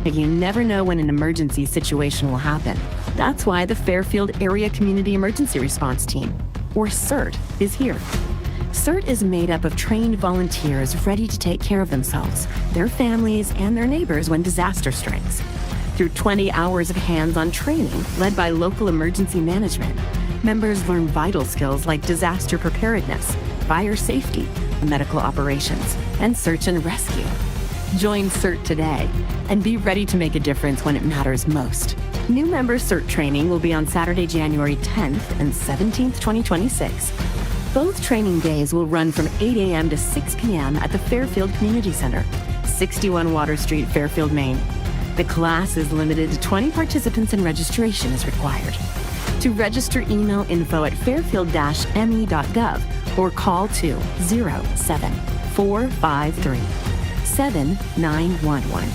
You never know when an emergency situation will happen. That's why the Fairfield Area Community Emergency Response Team, or CERT, is here. CERT is made up of trained volunteers ready to take care of themselves, their families, and their neighbors when disaster strikes. Through 20 hours of hands-on training led by local emergency management, members learn vital skills like disaster preparedness, fire safety, medical operations, and search and rescue. Join CERT today and be ready to make a difference when it matters most. New member CERT training will be on Saturday, January 10th and 17th, 2026. Both training days will run from 8 a.m. to 6 p.m. at the Fairfield Community Center, 61 Water Street, Fairfield, Maine. The class is limited to 20 participants and registration is required. To register, email info@fairfield-me.gov or call to 07453-7911.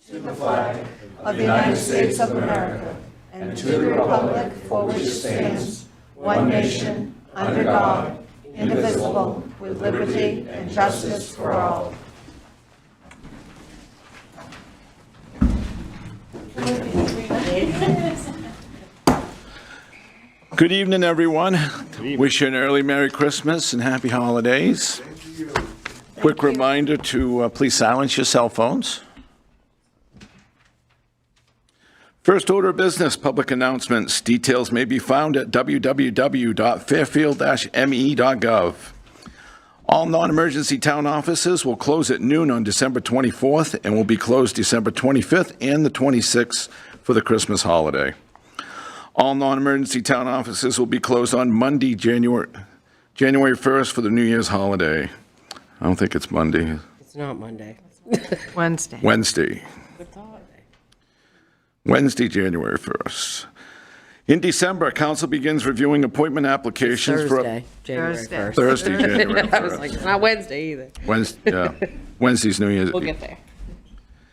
To the flag of the United States of America and to the republic for which it stands, one nation, under God, indivisible, with liberty and justice for all. Good evening, everyone. Wish you an early Merry Christmas and Happy Holidays. Quick reminder to please silence your cell phones. First order of business, public announcements. Details may be found at www.fairfield-me.gov. All non-emergency town offices will close at noon on December 24th and will be closed December 25th and the 26th for the Christmas holiday. All non-emergency town offices will be closed on Monday, January January 1st for the New Year's holiday. I don't think it's Monday. It's not Monday. Wednesday. Wednesday. It's a holiday. Wednesday, January 1st. In December, council begins reviewing appointment applications for... Thursday, January Thursday. 1st. Thursday, January 1st. I was like, not Wednesday either. Wednesday, yeah. Wednesday's New Year's. We'll get there.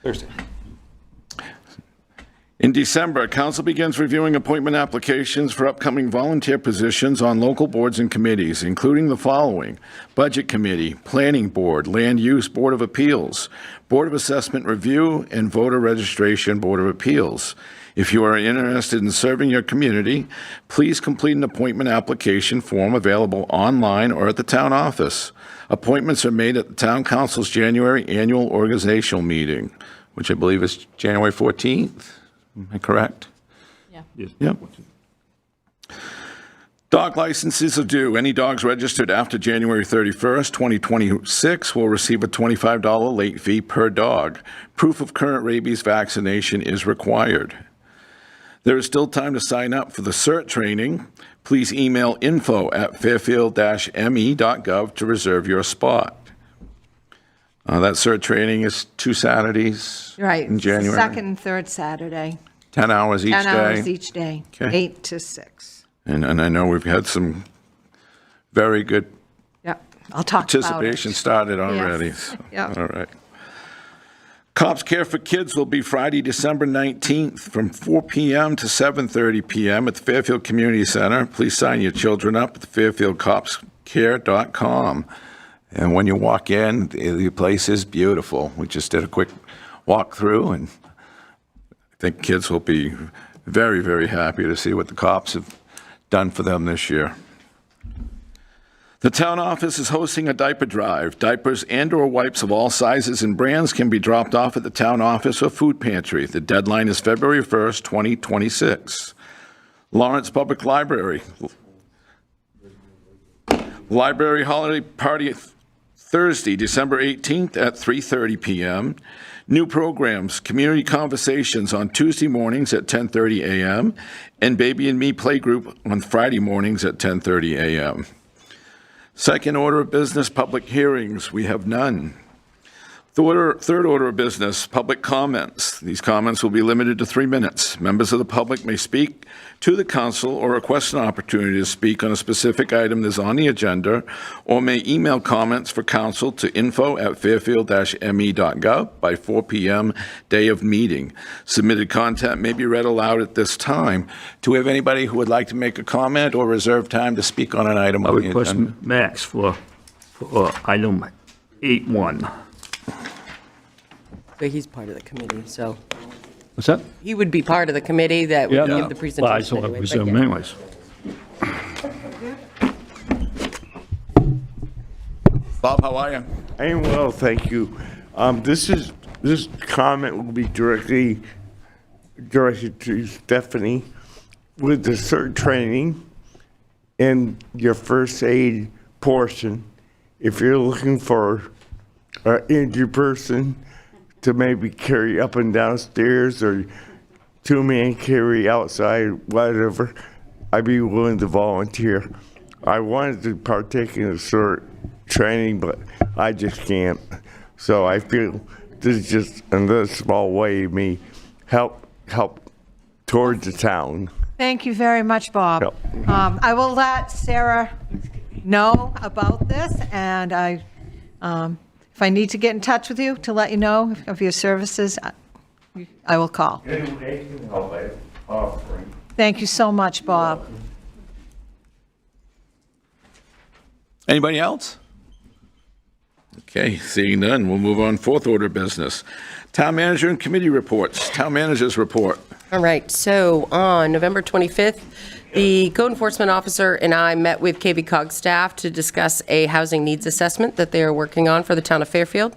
Thursday. In December, council begins reviewing appointment applications for upcoming volunteer positions on local boards and committees, including the following: Budget Committee, Planning Board, Land Use Board of Appeals, Board of Assessment Review, and Voter Registration Board of Appeals. If you are interested in serving your community, please complete an appointment application form available online or at the town office. Appointments are made at the town council's January annual organizational meeting, which I believe is January 14th. Am I correct? Yes. Yep. Dog licenses are due. Any dogs registered after January 31st, 2026 will receive a $25 late fee per dog. Proof of current rabies vaccination is required. There is still time to sign up for the CERT training. Please email info@fairfield-me.gov to reserve your spot. That CERT training is 2 Saturdays Right. in January. Second and third Saturday. 10 hours each 10 day. hours each day, Okay. 8 to 6. And I know we've had some very good Yep, I'll talk about it. participation started already. Yes. So, Yep. all right. Cops Care for Kids will be Friday, December 19th from 4 p.m. to 7:30 p.m. at the Fairfield Community Center. Please sign your children up at fairfieldcopscare.com. And when you walk in, the place is beautiful. We just did a quick walk through, and I think kids will be very, very happy to see what the cops have done for them this year. The town office is hosting a diaper drive. Diapers and/or wipes of all sizes and brands can be dropped off at the town office or food pantry. The deadline is February 1st, 2026. Lawrence Public Library. Library holiday party Thursday, December 18th at 3:30 p.m. New programs, community conversations on Tuesday mornings at 10:30 a.m. and Baby and Me Playgroup on Friday mornings at 10:30 a.m. Second order of business, public hearings. We have none. Third order of business, public comments. These comments will be limited to 3 minutes. Members of the public may speak to the council or request an opportunity to speak on a specific item that is on the agenda, or may email comments for council to info@fairfield-me.gov by 4 p.m. day of meeting. Submitted content may be read aloud at this time. Do we have anybody who would like to make a comment or reserve time to speak on an item I on the request agenda? Max for item 8.1. But he's part of the committee, so What's that? he would be part of the committee that would give the presentation. Well, I saw it anyway, was but him yeah. anyways. Bob, how are you? I am well, thank you. This comment will be directed to Stephanie with the CERT training and your first aid portion. If you're looking for an injured person to maybe carry up and down stairs or 2-man carry outside, whatever, I'd be willing to volunteer. I wanted to partake in the CERT training, but I just can't. So I feel this is just another small way of me help towards the town. Thank you very much, Bob. Yep. I will let Sarah know about this, and if I need to get in touch with you to let you know of your services, I will call. Thank you so much, Bob. Anybody else? Okay, seeing none, we'll move on. Fourth order of business. Town manager and committee reports. Town manager's report. All right, so on November 25th, the code enforcement officer and I met with KV-COG staff to discuss a housing needs assessment that they are working on for the town of Fairfield.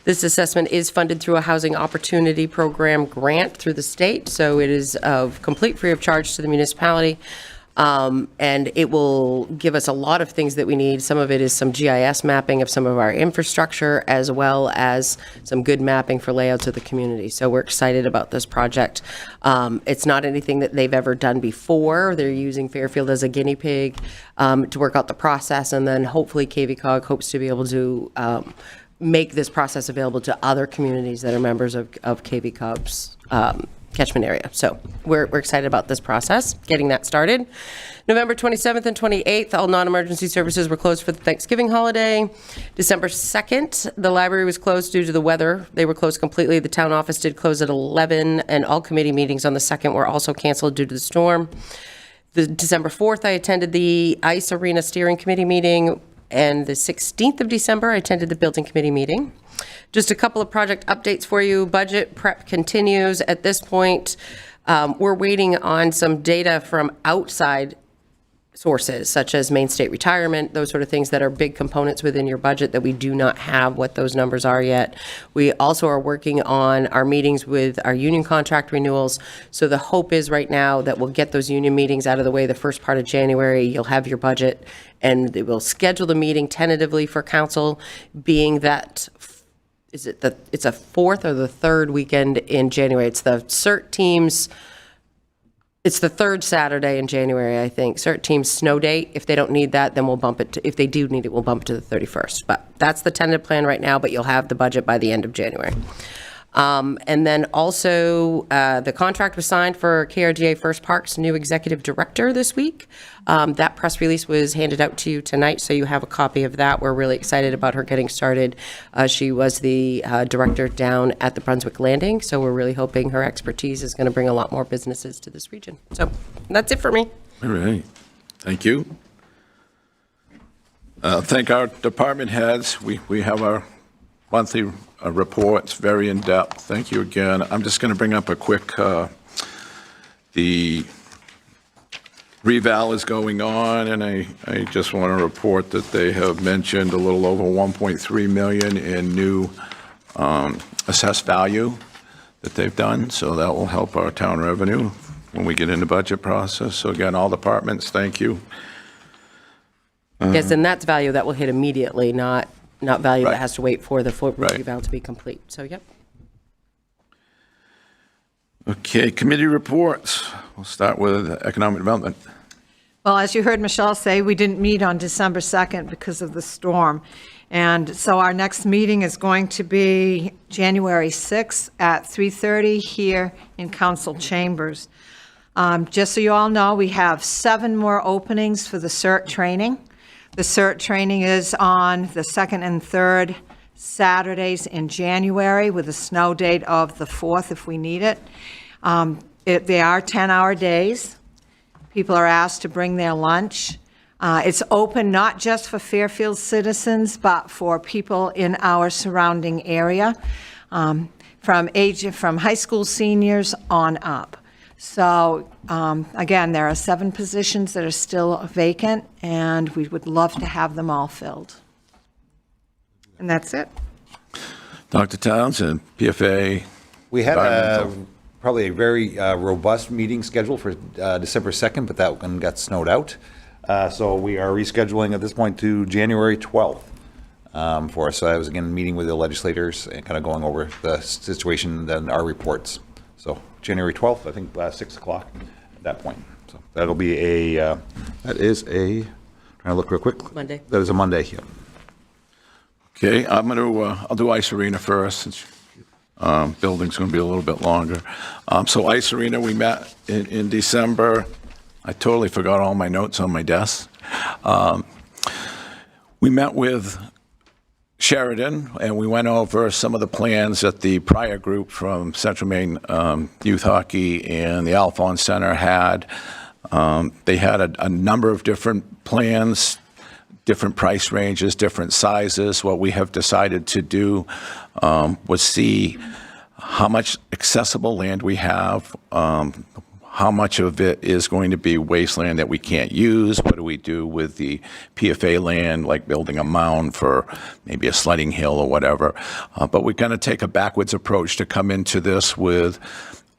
This assessment is funded through a housing opportunity program grant through the state, so it is of complete free of charge to the municipality. And it will give us a lot of things that we need. Some of it is some GIS mapping of some of our infrastructure, as well as some good mapping for layouts of the community. So we're excited about this project. It's not anything that they've ever done before. They're using Fairfield as a guinea pig to work out the process, and then hopefully KVCOG hopes to be able to make this process available to other communities that are members of KVCOG's catchment area. So we're excited about this process, getting that started. November 27th and 28th, all non-emergency services were closed for the Thanksgiving holiday. December 2nd, the library was closed due to the weather. They were closed completely. The town office did close at 11, and all committee meetings on the 2nd were also canceled due to the storm. The December 4th, I attended the Ice Arena Steering Committee meeting, and the 16th of December, I attended the Building Committee meeting. Just a couple of project updates for you. Budget prep continues. At this point, we're waiting on some data from outside sources, such as Maine State Retirement, those sort of things that are big components within your budget that we do not have what those numbers are yet. We also are working on our meetings with our union contract renewals. So the hope is right now that we'll get those union meetings out of the way the first part of January. You'll have your budget, and we'll schedule the meeting tentatively for council, being that it's a fourth or the third weekend in January. It's the CERT teams. It's the third Saturday in January, I think. CERT team's snow date. If they don't need that, then we'll bump it to, if they do need it, we'll bump it to the 31st. But that's the tentative plan right now, but you'll have the budget by the end of January. And then also, the contract was signed for KRDA First Park's new executive director this week. That press release was handed out to you tonight, so you have a copy of that. We're really excited about her getting started. She was the director down at the Brunswick Landing, so we're really hoping her expertise is going to bring a lot more businesses to this region. So that's it for me. All right. Thank you. Thank our department heads. We have our monthly reports, very in-depth. Thank you again. I'm just going to bring up a quick, the reval is going on, and I just want to report that they have mentioned a little over 1.3 million in new assessed value that they've done, so that will help our town revenue when we get in the budget process. So again, all departments, thank you. Yes, and that's value that will hit immediately, not value Right. that has to wait for the full Right. reval to be complete. So, yep. Okay, committee reports. We'll start with economic development. Well, as you heard Michelle say, we didn't meet on December 2nd because of the storm. And so our next meeting is going to be January 6th at 3:30 here in council chambers. Just so you all know, we have 7 more openings for the CERT training. The CERT training is on the 2nd and 3rd Saturdays in January with a snow date of the 4th if we need it. They are 10-hour days. People are asked to bring their lunch. It's open not just for Fairfield citizens, but for people in our surrounding area, from high school seniors on up. So, again, there are 7 positions that are still vacant, and we would love to have them all filled. And that's it. Dr. Townsend, PFA. We had environmental. probably a very robust meeting scheduled for December 2nd, but that one got snowed out. So we are rescheduling at this point to January 12th for us. So I was again meeting with the legislators and kind of going over the situation and our reports. So January 12th, I think 6 o'clock at that point. So that'll be trying to look real quick. Monday. That is a Monday, yeah. Okay, I'll do Ice Arena first, since building's going to be a little bit longer. So Ice Arena, we met in December. I totally forgot all my notes on my desk. We met with Sheridan, and we went over some of the plans that the prior group from Central Maine Youth Hockey and the Alphonse Center had. They had a number of different plans, different price ranges, different sizes. What we have decided to do was see how much accessible land we have, how much of it is going to be wasteland that we can't use, what do we do with the PFA land, like building a mound for maybe a sledding hill or whatever. But we're going to take a backwards approach to come into this with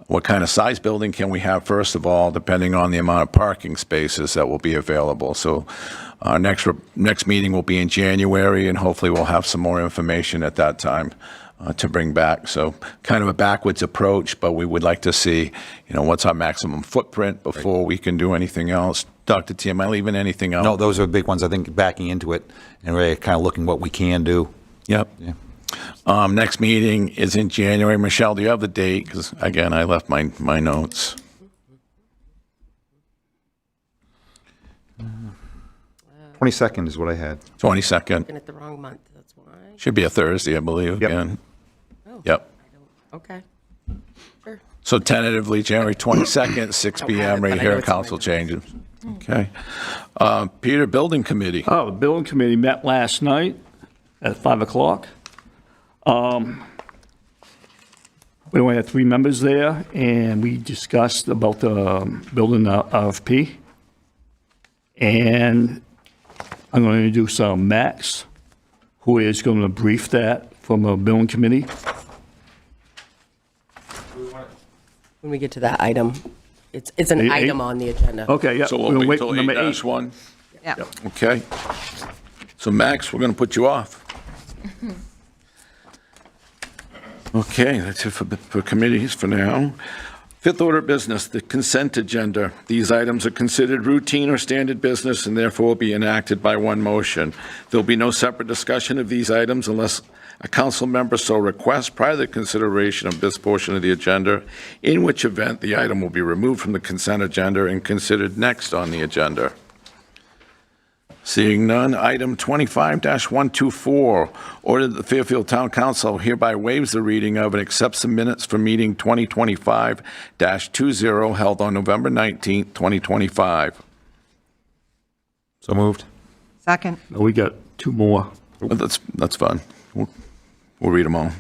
What kind of size building can we have, first of all, depending on the amount of parking spaces that will be available. So our next meeting will be in January, and hopefully we'll have some more information at that time to bring back. So kind of a backwards approach, but we would like to see, what's our maximum footprint before we can do anything else. Dr. T, am I leaving anything out? No, those are big ones, I think, backing into it, and really kind of looking what we can do. Yep. Yeah. Next meeting is in January. Michelle, do you have the date? Because, again, I left my notes. 22nd is what I had. 22nd. Looking at the wrong month, that's why. Should be a Thursday, I believe, Yep. again. Oh. Yep. Okay. Sure. So tentatively, January 22nd, 6 Don't have PM, it, right but I here, know it's in my council notes. changes. Okay. Peter, Building Committee. Oh, the building committee met last night at 5 o'clock. We only had 3 members there, and we discussed about the building RFP. And I'm going to introduce Max, who is going to brief that from the building committee. When we get to that item, it's an Eight? item on the agenda. Okay, yeah. So we're we'll gonna wait wait till for number 8. 8-1. Yeah. Okay. So Max, we're going to put you off. Okay, that's it for committees for now. Fifth order of business, the consent agenda. These items are considered routine or standard business and therefore will be enacted by one motion. There'll be no separate discussion of these items unless a council member so requests prior to the consideration of this portion of the agenda, in which event the item will be removed from the consent agenda and considered next on the agenda. Seeing none, item 25-124, order that the Fairfield Town Council hereby waives the reading of and accepts the minutes for meeting 2025-20 held on November 19th, 2025. So moved. Second. We got 2 more. Well, that's fun. We'll read them all.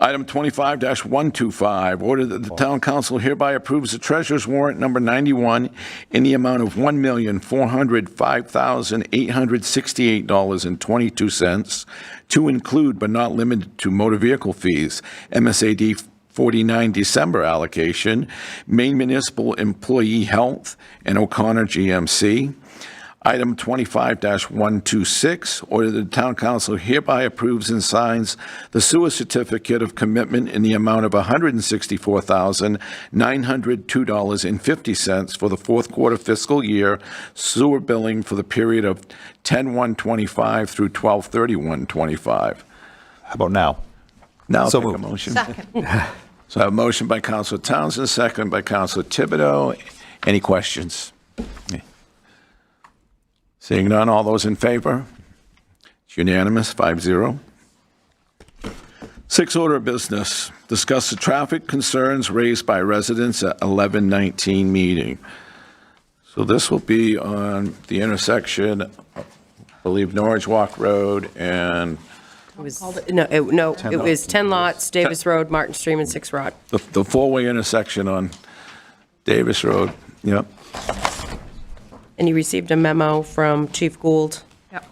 Item 25-125, order that the town council hereby approves the treasurer's warrant number 91 in the amount of $1,405,868.22 to include but not limited to motor vehicle fees, MSAD 49 December allocation, Maine Municipal Employee Health, and O'Connor GMC. Item 25-126, order that the town council hereby approves and signs the sewer certificate of commitment in the amount of $164,902.50 for the fourth quarter fiscal year sewer billing for the period of 10/1/25 through 12/31/25. How about now? Now So take a moved. motion. Second. So I have a motion by Councilor Townsend, second by Councilor Thibodeau. Any questions? Seeing none, all those in favor? It's unanimous, 5-0. Sixth order of business, discuss the traffic concerns raised by residents at 1119 meeting. So this will be on the intersection, I believe Norwich Walk Road and It was, it was 10 lots, Davis Road, Martin Stream, and 6 Rod. the four-way intersection on Davis Road. Yep. And you received a memo from Chief Gould. Yep.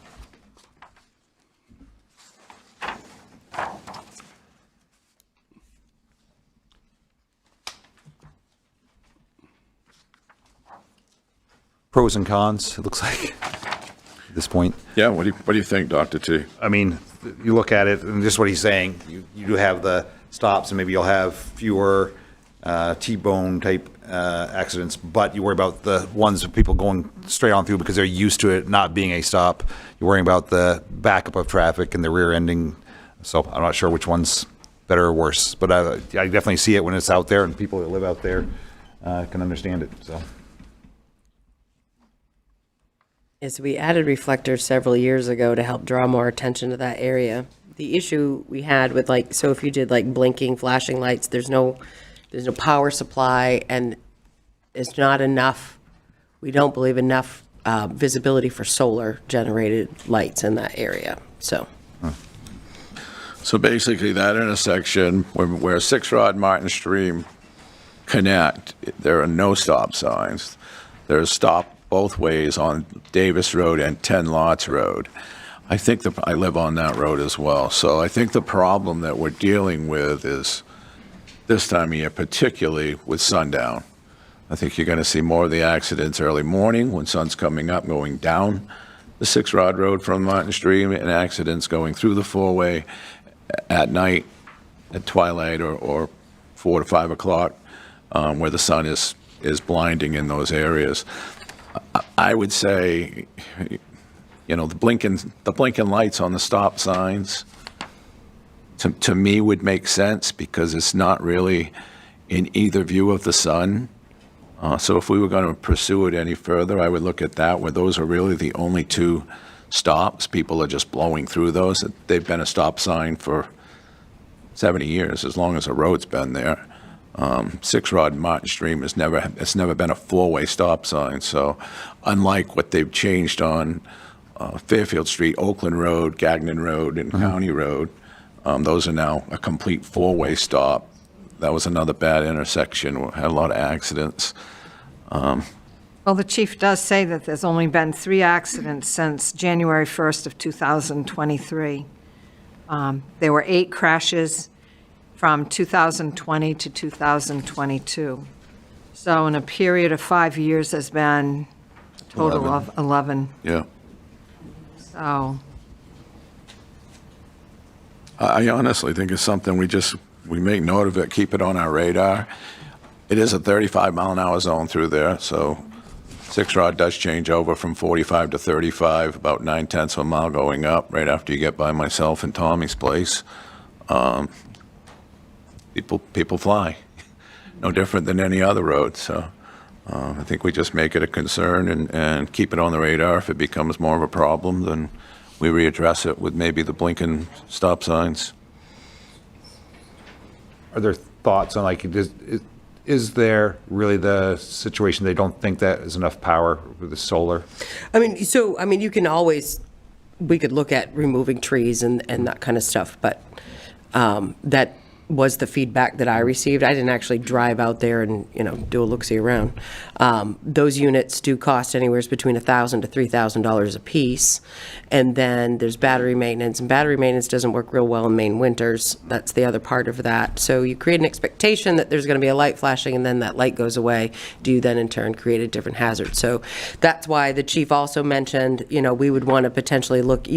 Pros and cons, it looks like, at this point. Yeah, what do you think, Dr. T? I mean, you look at it, and just what he's saying, you do have the stops, and maybe you'll have fewer T-bone type accidents, but you worry about the ones of people going straight on through because they're used to it not being a stop. You're worrying about the backup of traffic and the rear ending. So I'm not sure which one's better or worse, but I definitely see it when it's out there, and people that live out there can understand it, so. Is we added reflectors several years ago to help draw more attention to that area. The issue we had with so if you did blinking, flashing lights, there's no power supply, and it's not enough, we don't believe enough visibility for solar generated lights in that area, so. So basically, that intersection where 6 Rod Martin Stream connect, there are no stop signs. There's stop both ways on Davis Road and 10 Lots Road. I think I live on that road as well. So I think the problem that we're dealing with is this time of year, particularly with sundown. I think you're going to see more of the accidents early morning when sun's coming up, going down the 6 Rod Road from Martin Street, and accidents going through the four-way at night, at twilight, or 4 to 5 o'clock, where the sun is blinding in those areas. I would say, the blinking lights on the stop signs, to me, would make sense because it's not really in either view of the sun. So if we were going to pursue it any further, I would look at that, where those are really the only 2 stops. People are just blowing through those. They've been a stop sign for 70 years, as long as the road's been there. 6 Rod and Martin Street it's never been a 4-way stop sign. So unlike what they've changed on Fairfield Street, Oakland Road, Gagnon Road, and County Road, those are now a complete 4-way stop. That was another bad intersection. Had a lot of accidents. Well, the chief does say that there's only been 3 accidents since January 1st of 2023. There were 8 crashes from 2020 to 2022. So in a period of 5 years, there's been a total of 11. Yeah. So, I honestly think it's something we make note of it, keep it on our radar. It is a 35-mile-an-hour zone through there, so 6 Rod does change over from 45 to 35, about 9/10 of a mile going up, right after you get by myself and Tommy's place. People fly, no different than any other road, so I think we just make it a concern and keep it on the radar. If it becomes more of a problem, then we readdress it with maybe the blinking stop signs. Are there thoughts on, like, is there really the situation they don't think that is enough power with the solar? You can always, we could look at removing trees and that kind of stuff, but that was the feedback that I received. I didn't actually drive out there and, do a look-see around. Those units do cost anywhere between $1,000 to $3,000 a piece. And then there's battery maintenance, and battery maintenance doesn't work real well in Maine winters. That's the other part of that. So you create an expectation that there's going to be a light flashing, and then that light goes away. Do you then in turn create a different hazard? So that's why the chief also mentioned, we would want to potentially look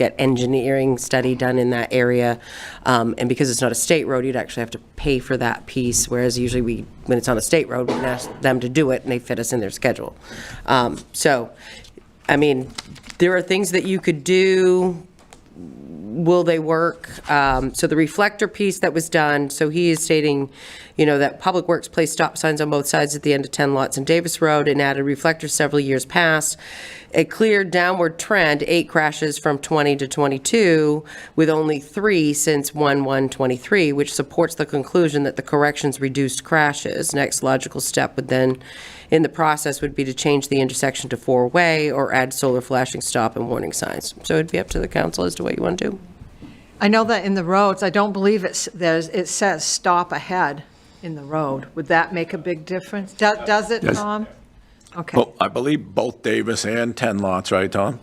at engineering study done in that area. And because it's not a state road, you'd actually have to pay for that piece, whereas usually when it's on a state road, we can ask them to do it, and they fit us in their schedule. There are things that you could do. Will they work? So the reflector piece that was done, so he is stating, that Public Works placed stop signs on both sides at the end of 10 lots in Davis Road and added reflectors several years past. A clear downward trend, 8 crashes from 20 to 22, with only 3 since 1/1/23, which supports the conclusion that the corrections reduced crashes. Next logical step would then, in the process, would be to change the intersection to 4-way or add solar flashing stop and warning signs. So it'd be up to the council as to what you want to do. I know that in the roads, I don't believe it says stop ahead in the road. Would that make a big difference? Does it, Yes. Tom? Okay. Well, I believe both Davis and 10 lots, right, Tom?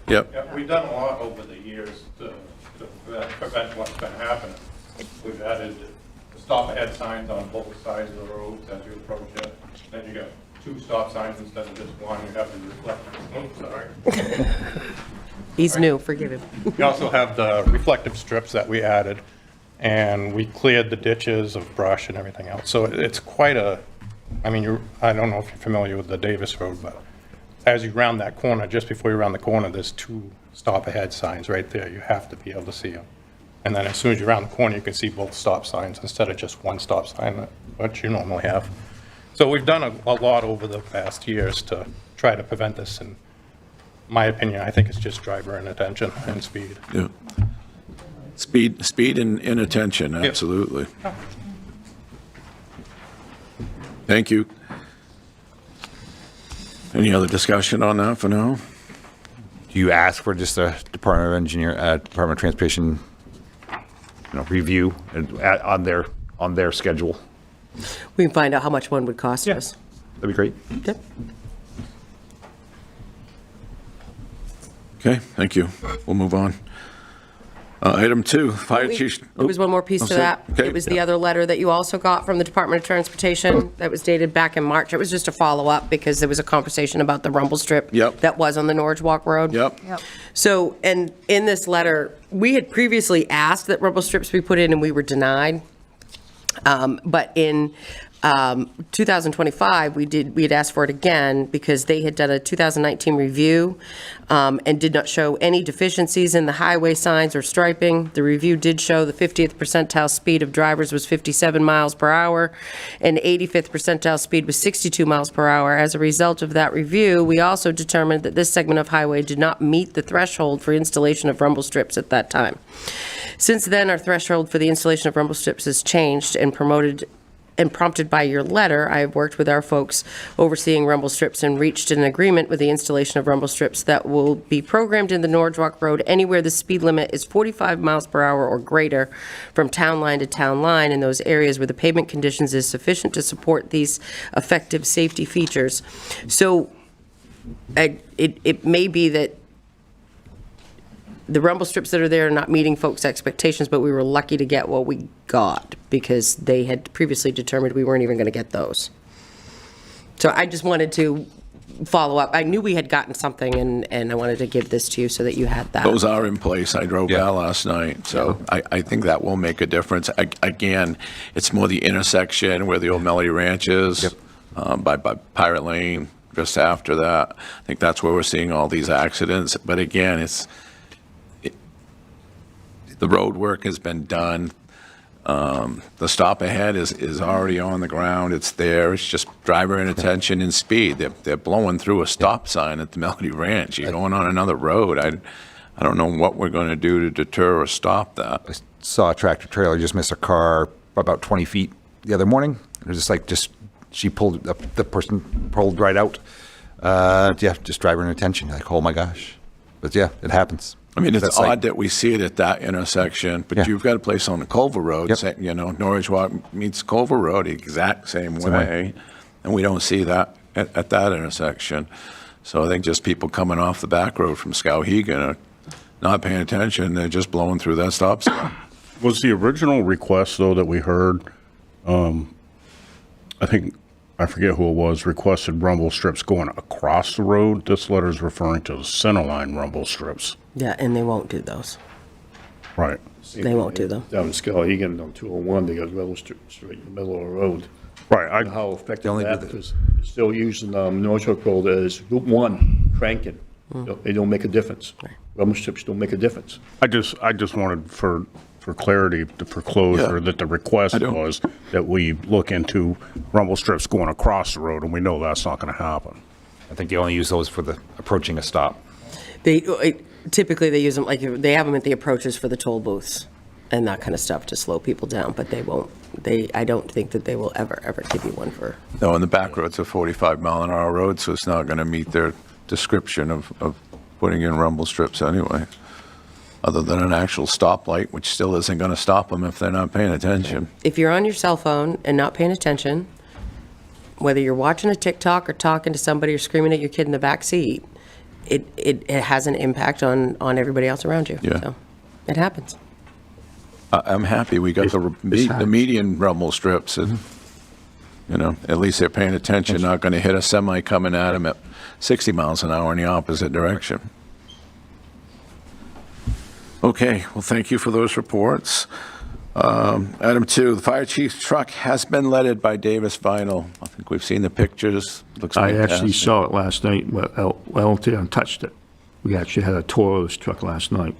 Yep. We've done a lot over the years to prevent what's been happening. We've added stop ahead signs on both sides of the roads as you approach it. Then you got 2 stop signs instead of just 1. You have the reflectors. Sorry. He's new, forgive him. We also have the reflective strips that we added, and we cleared the ditches of brush and everything else. So it's quite a, I don't know if you're familiar with the Davis Road, but as you round that corner, just before you round the corner, there's 2 stop ahead signs right there. You have to be able to see them. And then as soon as you round the corner, you can see both stop signs instead of just 1 stop sign, what you normally have. So we've done a lot over the past years to try to prevent this. In my opinion, I think it's just driver inattention and speed. Yeah. Speed and inattention, absolutely. Thank you. Any other discussion on that for now? Do you ask for just a Department of Transportation, review on their schedule? We can find out how much one would cost Yeah. us. That'd be great. Yep. Okay, thank you. We'll move on. Item 2, Fire Chief. There was one more piece to sorry. that. Okay. It was the other letter that you also got from the Department of Transportation that was dated back in March. It was just a follow-up because there was a conversation about the rumble strip Yep. that was on the Norwich Walk Road. Yep. So, and in this letter, we had previously asked that rumble strips be put in and we were denied. But in 2025, we had asked for it again because they had done a 2019 review and did not show any deficiencies in the highway signs or striping. The review did show the 50th percentile speed of drivers was 57 miles per hour and 85th percentile speed was 62 miles per hour. As a result of that review, we also determined that this segment of highway did not meet the threshold for installation of rumble strips at that time. Since then, our threshold for the installation of rumble strips has changed and prompted by your letter, I have worked with our folks overseeing rumble strips and reached an agreement with the installation of rumble strips that will be programmed in the Norwich Walk Road anywhere the speed limit is 45 miles per hour or greater from town line to town line in those areas where the pavement conditions is sufficient to support these effective safety features. So it may be that the rumble strips that are there are not meeting folks' expectations, but we were lucky to get what we got because they had previously determined we weren't even going to get those. So I just wanted to follow up. I knew we had gotten something, and I wanted to give this to you so that you had that. Those are in place. I drove that last night, so I think that will make a difference. Again, it's more the intersection where the old Melody Ranch is, by Pirate Lane, just after that. I think that's where we're seeing all these accidents. But again, the road work has been done. The stop ahead is already on the ground. It's there. It's just driver inattention and speed. They're blowing through a stop sign at the Melody Ranch. You're going on another road. I don't know what we're going to do to deter or stop that. I saw a tractor trailer just miss a car about 20 feet the other morning. It was she pulled, the person pulled right out. Just driver inattention. Like, oh my gosh. But yeah, it happens. I mean, it's That's odd like- that we see it at that intersection, but you've got a place on the Culver Road, Norwich Walk meets Culver Road, the exact same way, and we don't see that at that intersection. So I think just people coming off the back road from Skowhegan are not paying attention, they're just blowing through that stop sign. Was the original request, though, that we heard, I forget who it was, requested rumble strips going across the road? This letter is referring to the centerline rumble strips. Yeah, and they won't do those. Right. They won't do them. Down in Skowhegan on 201, they got rail straight in the middle of the road. Right. And how effective only that do the- is, still using Norwich Road as Route 1 cranking. They don't make a difference. Rumble strips don't make a difference. I just wanted for clarity, for closure, that the request was that we look into rumble strips going across the road, and we know that's not going to happen. I think they only use those for the approaching a stop. Typically, they use them, they have them at the approaches for the toll booths and that kind of stuff to slow people down, but they won't, I don't think that they will ever give you one for. No, and the back road's a 45-mile-an-hour road, so it's not going to meet their description of putting in rumble strips anyway, other than an actual stoplight, which still isn't going to stop them if they're not paying attention. If you're on your cell phone and not paying attention, whether you're watching a TikTok or talking to somebody or screaming at your kid in the back seat, it has an impact on everybody else around you. Yeah. So it happens. I'm happy we got the median rumble strips. And, at least they're paying attention, not going to hit a semi coming at them at 60 miles an hour in the opposite direction. Okay, well, thank you for those reports. Item 2, the fire chief's truck has been leaded by Davis Vinyl. I think we've seen the pictures. Looks I fantastic. actually saw it last night, but I went there and touched it. We actually had a tour of this truck last night.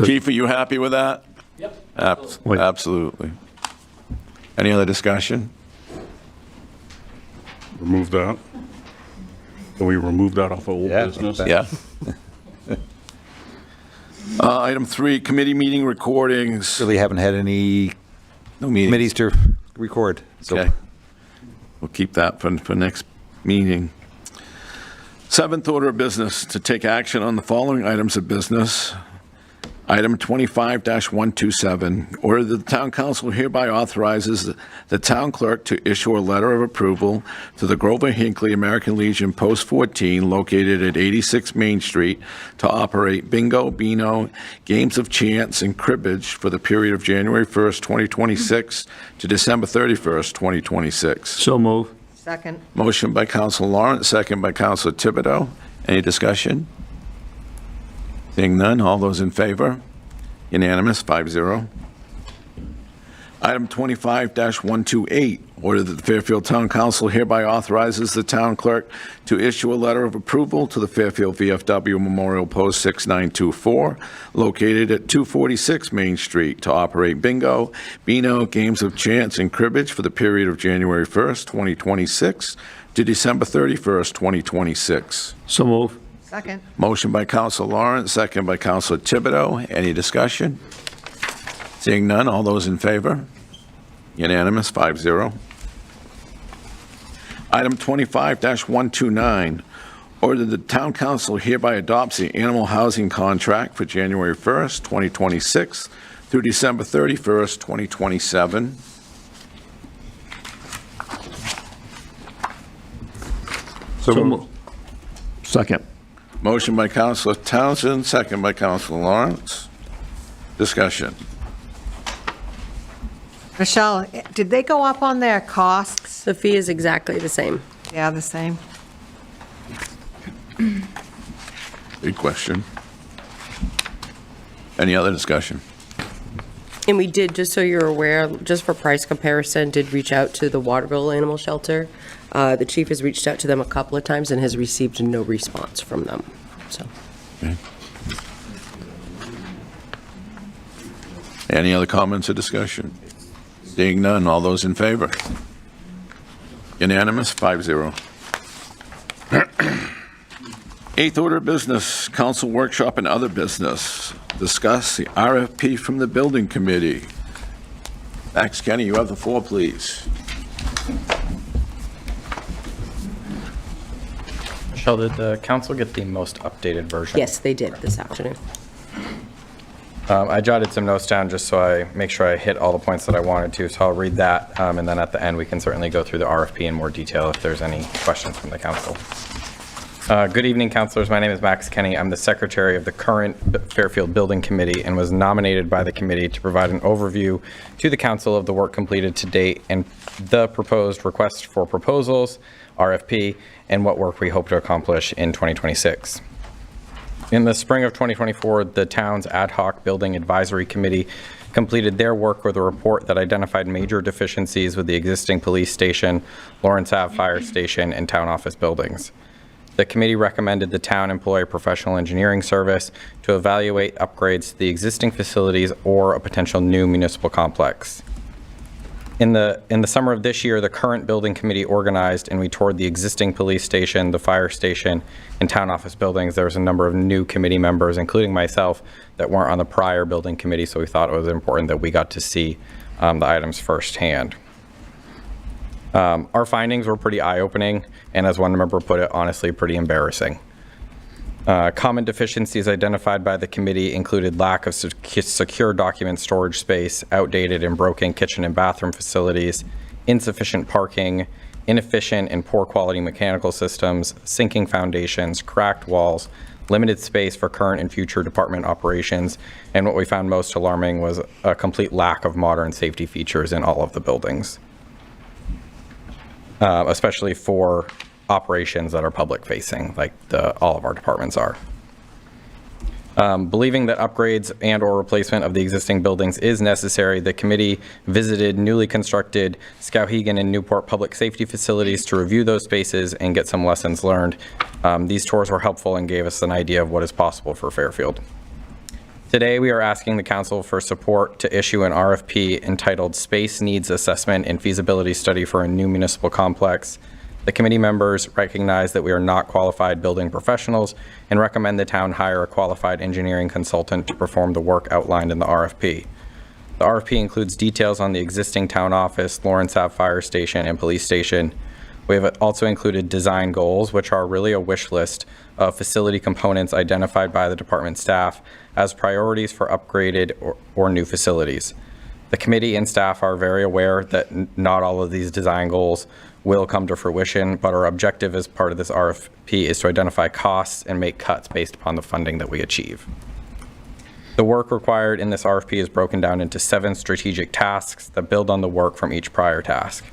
Chief, are you happy with that? Yep. Absolutely. Any other discussion? Remove that. Can we remove that off of old business? Yeah. Item 3, committee meeting recordings. Really haven't had any No meetings. committees to record. So Okay. We'll keep that for next meeting. 7th order of business, to take action on the following items of business. Item 25-127, order that the town council hereby authorizes the town clerk to issue a letter of approval to the Grover Hinckley American Legion Post 14 located at 86 Main Street to operate bingo, beano, games of chance, and cribbage for the period of January 1st, 2026 to December 31st, 2026. So move. Second. Motion by Council Lawrence, second by Council Thibodeau. Any discussion? Seeing none, all those in favor? Unanimous, 5-0. Item 25-128, order that the Fairfield Town Council hereby authorizes the town clerk to issue a letter of approval to the Fairfield VFW Memorial Post 6924, located at 246 Main Street, to operate bingo, beano, games of chance, and cribbage for the period of January 1st, 2026 to December 31st, 2026. So move. Second. Motion by Council Lawrence, second by Council Thibodeau. Any discussion? Seeing none, all those in favor? Unanimous, 5-0. Item 25-129, order the town council hereby adopts the animal housing contract for January 1st, 2026 through December 31st, 2027. So move. Second. Motion by Councilor Townsend, second by Councilor Lawrence. Discussion. Michelle, did they go up on their costs? The fee is exactly the same. Yeah, the same. Good question. Any other discussion? And we did, just so you're aware, just for price comparison, did reach out to the Waterville Animal Shelter. The chief has reached out to them a couple of times and has received no response from them, so. Okay. Any other comments or discussion? Seeing none, all those in favor? Unanimous, 5-0. Eighth order of business, council workshop and other business. Discuss the RFP from the building committee. Max Kenny, you have the floor, please. Michelle, did the council get the most updated version? Yes, they did this afternoon. I jotted some notes down just so I make sure I hit all the points that I wanted to, so I'll read that, and then at the end, we can certainly go through the RFP in more detail if there's any questions from the council. Good evening, councilors. My name is Max Kenny. I'm the secretary of the current Fairfield Building Committee and was nominated by the committee to provide an overview to the council of the work completed to date and the proposed request for proposals, RFP, and what work we hope to accomplish in 2026. In the spring of 2024, the town's ad hoc building advisory committee completed their work with a report that identified major deficiencies with the existing police station, Lawrence Ave Fire Station, and town office buildings. The committee recommended the town employ a professional engineering service to evaluate upgrades to the existing facilities or a potential new municipal complex. In the summer of this year, the current building committee organized and we toured the existing police station, the fire station, and town office buildings. There was a number of new committee members, including myself, that weren't on the prior building committee, so we thought it was important that we got to see the items firsthand. Our findings were pretty eye-opening, and as one member put it, honestly, pretty embarrassing. Common deficiencies identified by the committee included lack of secure document storage space, outdated and broken kitchen and bathroom facilities, insufficient parking, inefficient and poor quality mechanical systems, sinking foundations, cracked walls, limited space for current and future department operations, and what we found most alarming was a complete lack of modern safety features in all of the buildings, especially for operations that are public facing, like all of our departments are. Believing that upgrades and or replacement of the existing buildings is necessary, the committee visited newly constructed Skowhegan and Newport public safety facilities to review those spaces and get some lessons learned. These tours were helpful and gave us an idea of what is possible for Fairfield. Today, we are asking the council for support to issue an RFP entitled Space Needs Assessment and Feasibility Study for a New Municipal Complex. The committee members recognize that we are not qualified building professionals and recommend the town hire a qualified engineering consultant to perform the work outlined in the RFP. The RFP includes details on the existing town office, Lawrence Ave Fire Station, and police station. We have also included design goals, which are really a wish list of facility components identified by the department staff as priorities for upgraded or new facilities. The committee and staff are very aware that not all of these design goals will come to fruition, but our objective as part of this RFP is to identify costs and make cuts based upon the funding that we achieve. The work required in this RFP is broken down into 7 strategic tasks that build on the work from each prior task.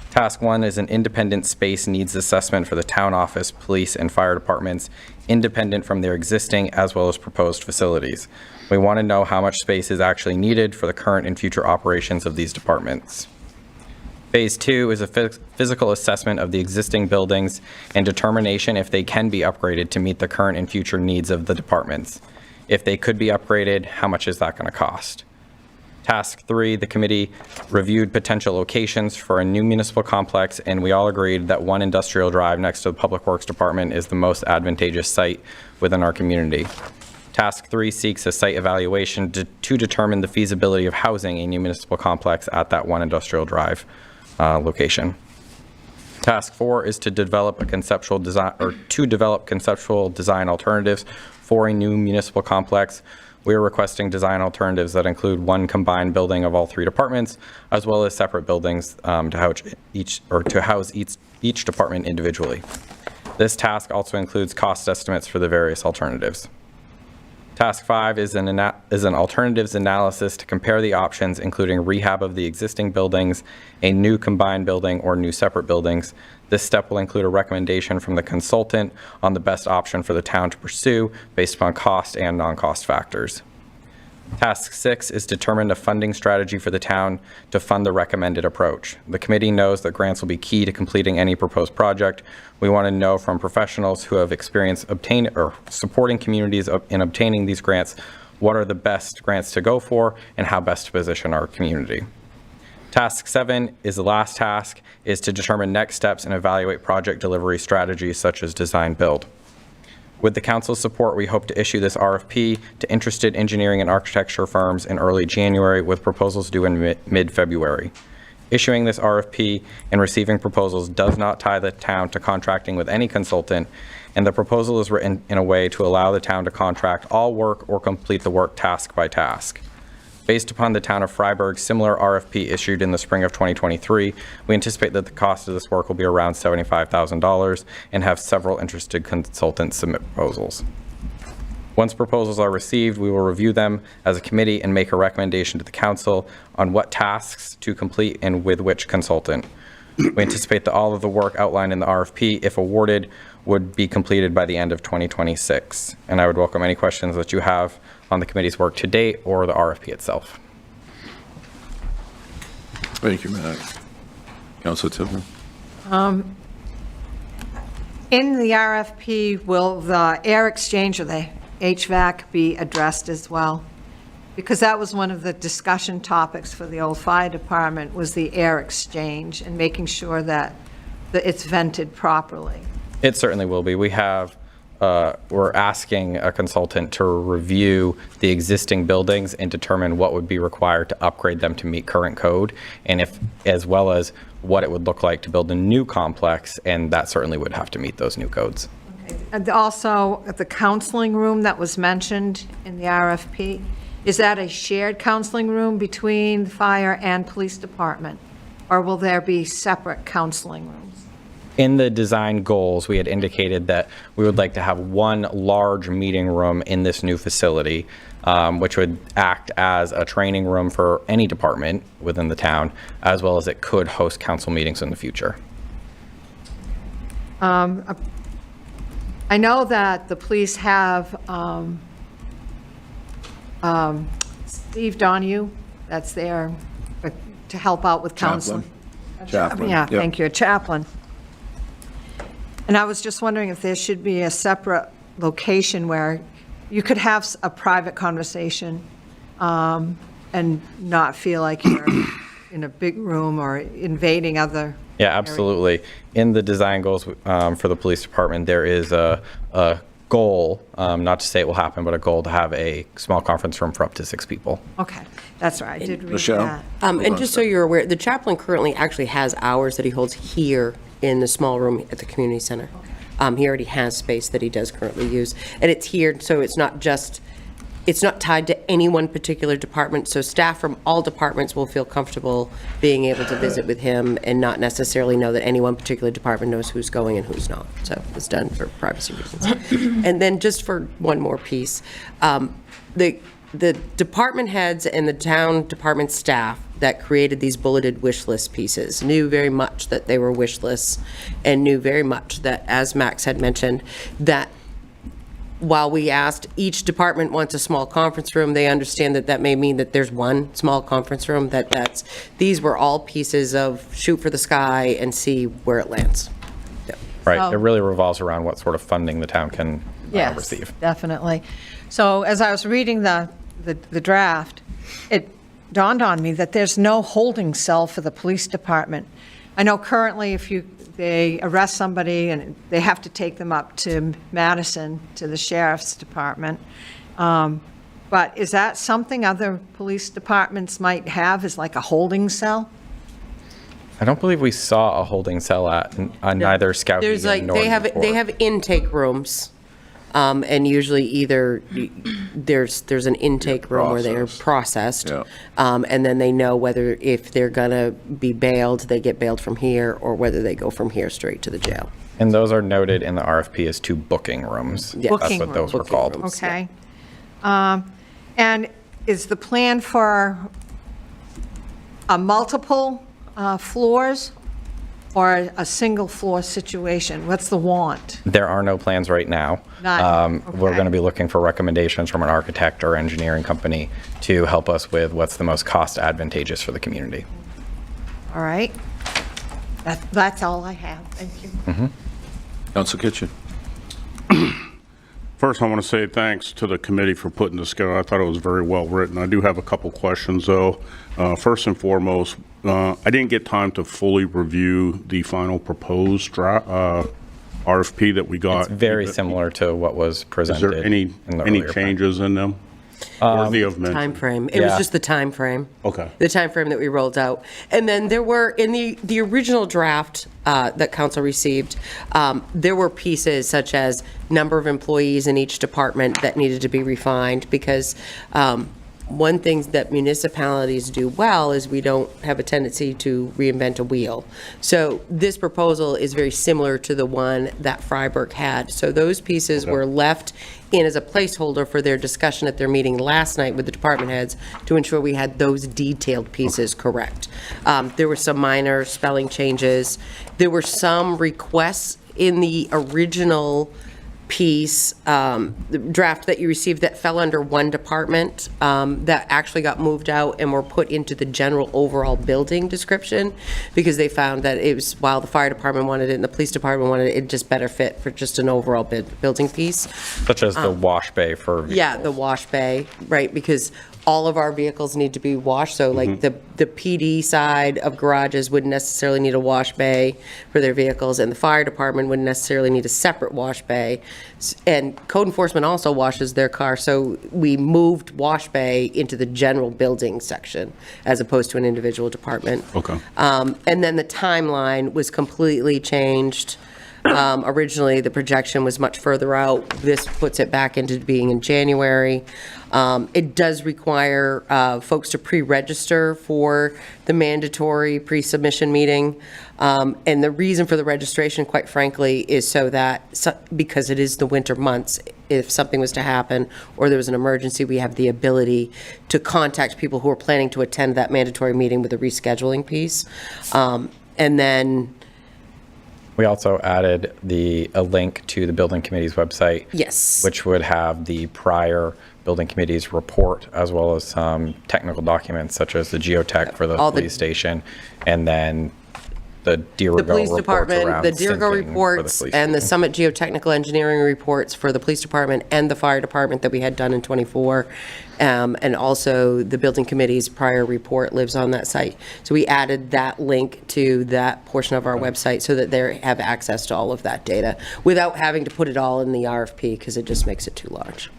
Task 1 is an independent space needs assessment for the town office, police, and fire departments, independent from their existing as well as proposed facilities. We want to know how much space is actually needed for the current and future operations of these departments. Phase 2 is a physical assessment of the existing buildings and determination if they can be upgraded to meet the current and future needs of the departments. If they could be upgraded, how much is that going to cost? Task 3, the committee reviewed potential locations for a new municipal complex, and we all agreed that 1 Industrial Drive next to the Public Works Department is the most advantageous site within our community. Task 3 seeks a site evaluation to determine the feasibility of housing a new municipal complex at that 1 Industrial Drive location. Task 4 is to develop a conceptual design, or to develop conceptual design alternatives for a new municipal complex. We are requesting design alternatives that include 1 combined building of all 3 departments, as well as separate buildings to house each department individually. This task also includes cost estimates for the various alternatives. Task 5 is an alternatives analysis to compare the options, including rehab of the existing buildings, a new combined building, or new separate buildings. This step will include a recommendation from the consultant on the best option for the town to pursue based upon cost and non-cost factors. Task 6 is determine a funding strategy for the town to fund the recommended approach. The committee knows that grants will be key to completing any proposed project. We want to know from professionals who have experience supporting communities in obtaining these grants, what are the best grants to go for and how best to position our community. Task 7 is the last task, is to determine next steps and evaluate project delivery strategies such as design build. With the council's support, we hope to issue this RFP to interested engineering and architecture firms in early January, with proposals due in mid-February. Issuing this RFP and receiving proposals does not tie the town to contracting with any consultant, and the proposal is written in a way to allow the town to contract all work or complete the work task by task. Based upon the town of Freiburg's similar RFP issued in the spring of 2023, we anticipate that the cost of this work will be around $75,000 and have several interested consultants submit proposals. Once proposals are received, we will review them as a committee and make a recommendation to the council on what tasks to complete and with which consultant. We anticipate that all of the work outlined in the RFP, if awarded, would be completed by the end of 2026. And I would welcome any questions that you have on the committee's work to date or the RFP itself. Thank you, Matt. Councilor Tiverton. In the RFP, will the air exchange or the HVAC be addressed as well? Because that was one of the discussion topics for the old fire department, was the air exchange and making sure that it's vented properly. It certainly will be. We're asking a consultant to review the existing buildings and determine what would be required to upgrade them to meet current code, and as well as what it would look like to build a new complex, and that certainly would have to meet those new codes. Okay. And also, the counseling room that was mentioned in the RFP, is that a shared counseling room between the fire and police department? Or will there be separate counseling rooms? In the design goals, we had indicated that we would like to have 1 large meeting room in this new facility, which would act as a training room for any department within the town, as well as it could host council meetings in the future. I know that the police have Steve Donahue, that's there to help out with counseling. Chaplain. Yeah, Yep. thank you, a chaplain. And I was just wondering if there should be a separate location where you could have a private conversation and not feel like you're in a big room or invading other. Yeah, absolutely. In the design goals for the police department, there is a goal, not to say it will happen, but a goal to have a small conference room for up to 6 people. Okay, that's right, I did read Michelle? that. And just so you're aware, the chaplain currently actually has hours that he holds here in the small room at the community center. He already has space that he does currently use. And it's here, so it's not tied to any one particular department, so staff from all departments will feel comfortable being able to visit with him and not necessarily know that any one particular department knows who's going and who's not. So it's done for privacy reasons. And then just for one more piece, the department heads and the town department staff that created these bulleted wish list pieces knew very much that they were wish lists, and knew very much that, as Max had mentioned, that while we asked each department wants a small conference room, they understand that that may mean that there's one small conference room, these were all pieces of shoot for the sky and see where it lands. Right, it really revolves around what sort of funding the town can Yes, receive. definitely. So as I was reading the draft, it dawned on me that there's no holding cell for the police department. I know currently if they arrest somebody and they have to take them up to Madison, to the sheriff's department. But is that something other police departments might have, is like a holding cell? I don't believe we saw a holding cell on neither Scout There's Egan like, nor they Newport. have intake rooms, and usually either there's an intake room where they're processed, Yeah. and then they know whether if they're gonna be bailed, they get bailed from here, or whether they go from here straight to the jail. And those are noted in the RFP as 2 booking rooms. Yeah. That's Booking what those were rooms. called. Okay. And is the plan for a multiple floors or a single floor situation? What's the want? There are no plans right now. None, We're okay. going to be looking for recommendations from an architect or engineering company to help us with what's the most cost advantageous for the community. All right. That's all I have. Thank you. Council Kitchen. First, I want to say thanks to the committee for putting this together. I thought it was very well written. I do have a couple questions, though. First and foremost, I didn't get time to fully review the final proposed RFP that we got. It's very similar to what was Is presented. there any in the earlier plan. changes in them? Worthy of mention? Time frame. It was Yeah. just the time frame. Okay. The time frame that we rolled out. And then there were, in the original draft that council received, there were pieces such as number of employees in each department that needed to be refined, because one thing that municipalities do well is we don't have a tendency to reinvent a wheel. So this proposal is very similar to the one that Freiburg had. So those pieces were left in as a placeholder for their discussion at their meeting last night with the department heads to ensure we had those detailed pieces correct. There were some minor spelling changes. There were some requests in the original piece, the draft that you received that fell under one department, that actually got moved out and were put into the general overall building description, because they found that it was, while the fire department wanted it and the police department wanted it, it just better fit for just an overall building piece. Such as the wash bay for vehicles. Yeah, the wash bay, right, because all of our vehicles need to be washed, so like the PD side of garages wouldn't necessarily need a wash bay for their vehicles, and the fire department wouldn't necessarily need a separate wash bay. And code enforcement also washes their car, so we moved wash bay into the general building section as opposed to an individual department. Okay. And then the timeline was completely changed. Originally, the projection was much further out. This puts it back into being in January. It does require folks to pre-register for the mandatory pre-submission meeting. And the reason for the registration, quite frankly, is so that, because it is the winter months, if something was to happen or there was an emergency, we have the ability to contact people who are planning to attend that mandatory meeting with a rescheduling piece. And then We also added a link to the building committee's website. Yes. Which would have the prior building committee's report, as well as some technical documents such as the geotech for the All the- police station, and then the the Dirigo police reports department, around the Dirigo sinking for the reports, police and the station. Summit Geotechnical Engineering reports for the police department and the fire department that we had done in '24. And also the building committee's prior report lives on that site. So we added that link to that portion of our website so that they have access to all of that data without having to put it all in the RFP, because it just makes it too large.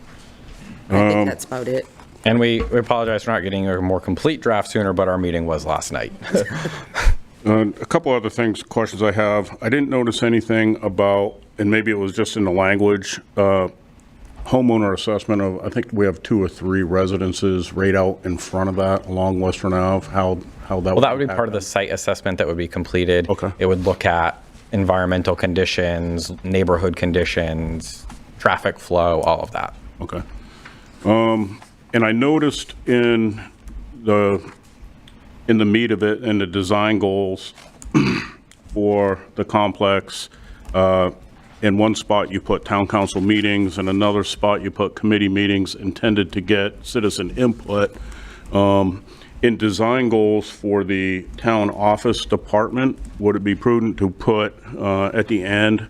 I think that's about it. And we apologize for not getting a more complete draft sooner, but our meeting was last night. A couple other things, questions I have. I didn't notice anything about, and maybe it was just in the language, homeowner assessment of, I think we have 2 or 3 residences right out in front of that along Western Ave, how that Well, that would be part of the site assessment that would be completed. Okay. It would look at environmental conditions, neighborhood conditions, traffic flow, all of that. Okay. And I noticed in the meat of it, in the design goals for the complex, in one spot you put town council meetings, and another spot you put committee meetings intended to get citizen input. In design goals for the town office department, would it be prudent to put at the end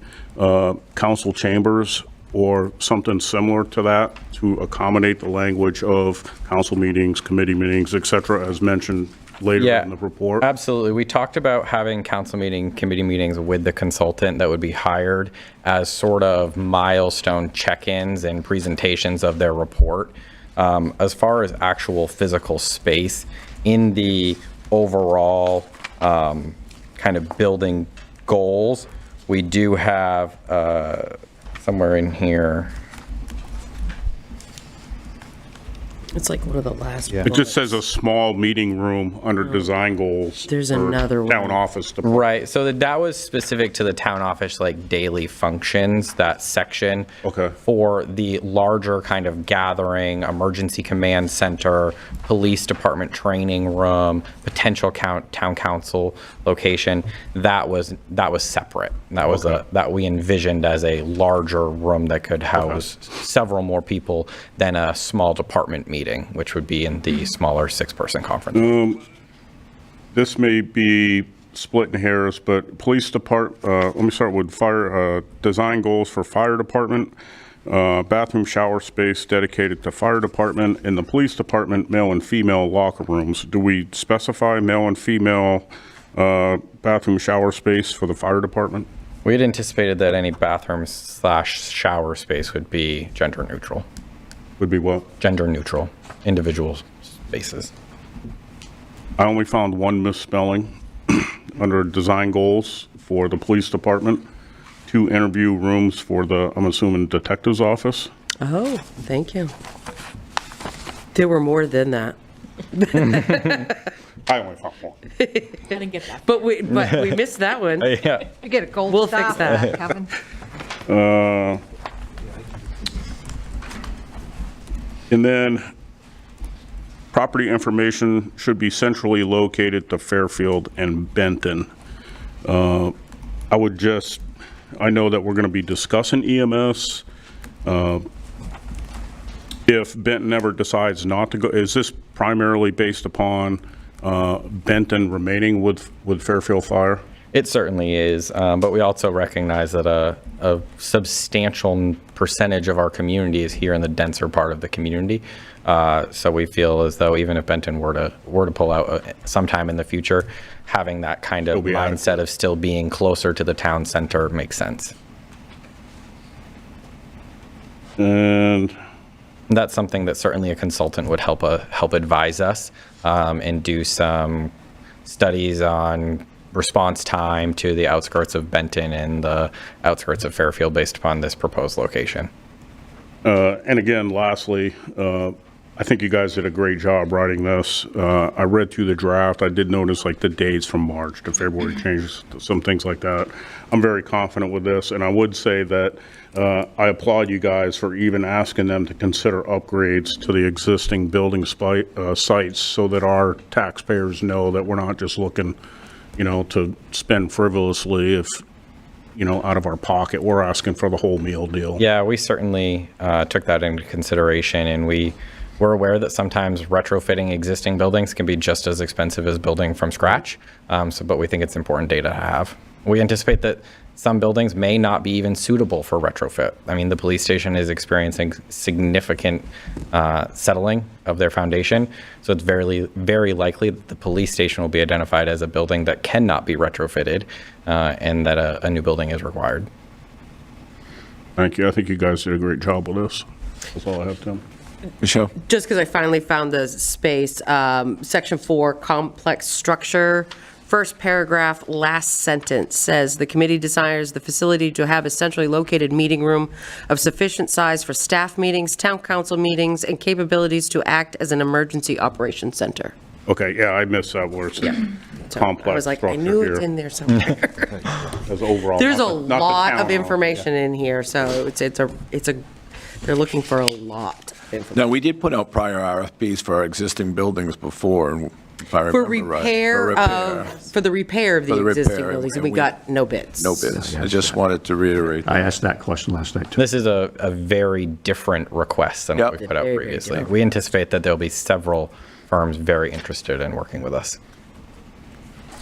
council chambers or something similar to that to accommodate the language of council meetings, committee meetings, et cetera, as mentioned later in the report? Absolutely. We talked about having council meeting, committee meetings with the consultant that would be hired as sort of milestone check-ins and presentations of their report. As far as actual physical space, in the overall kind of building goals, we do have somewhere in here. It's like one of the last. It just says a small meeting room under design goals. There's for another one. Town office department. Right, so that was specific to the town office, like daily functions, that section. Okay. For the larger kind of gathering, emergency command center, police department training room, potential town council location, that was separate. That was that we envisioned as a larger room that could house several more people than a small department meeting, which would be in the smaller 6-person conference room. This may be splitting hairs, but police department, let me start with fire, design goals for fire department, bathroom shower space dedicated to fire department, and the police department male and female locker rooms. Do we specify male and female bathroom shower space for the fire department? We had anticipated that any bathroom/shower space would be gender neutral. Would be what? Gender neutral, individual spaces. I only found one misspelling under design goals for the police department. 2 interview rooms for the, I'm assuming, detective's office. Oh, thank you. There were more than that. I only found one. I didn't get that. But we missed that one. Yeah. You get a gold We'll star fix for that. Kevin. And then property information should be centrally located to Fairfield and Benton. I know that we're going to be discussing EMS. If Benton ever decides not to go, is this primarily based upon Benton remaining with Fairfield Fire? It certainly is, but we also recognize that a substantial percentage of our community is here in the denser part of the community. So we feel as though even if Benton were to pull out sometime in the future, having that kind of mindset of still being closer to the town center makes sense. And that's something that certainly a consultant would help advise us and do some studies on response time to the outskirts of Benton and the outskirts of Fairfield based upon this proposed location. And again, lastly, I think you guys did a great job writing this. I read through the draft. I did notice like the dates from March to February changes, some things like that. I'm very confident with this, and I would say that I applaud you guys for even asking them to consider upgrades to the existing building sites so that our taxpayers know that we're not just looking, to spend frivolously if, out of our pocket. We're asking for the whole meal deal. Yeah, we certainly took that into consideration, and we're aware that sometimes retrofitting existing buildings can be just as expensive as building from scratch. But we think it's important data to have. We anticipate that some buildings may not be even suitable for retrofit. I mean, the police station is experiencing significant settling of their foundation. So it's very, very likely that the police station will be identified as a building that cannot be retrofitted and that a new building is required. Thank you. I think you guys did a great job with this. That's all I have, Tim. Michelle? Just because I finally found the space, section 4, complex structure First paragraph, last sentence says, "The committee desires the facility to have a centrally located meeting room of sufficient size for staff meetings, town council meetings, and capabilities to act as an emergency operations center." Okay, yeah, I missed that word. So Complex I was like, I structure knew here. it's in there somewhere. As overall. There's a not the lot town of hall. information in here, so they're looking for a lot of information. Now, we did put out prior RFPs for our existing buildings before, and if I For remember right. for the repair of For the the existing repair, buildings, and and we we- got no bids. No bids. I just wanted to reiterate. I asked that question last night, too. This is a very different request than what Yep. we put out Very, very previously. different. We anticipate that there'll be several firms very interested in working with us.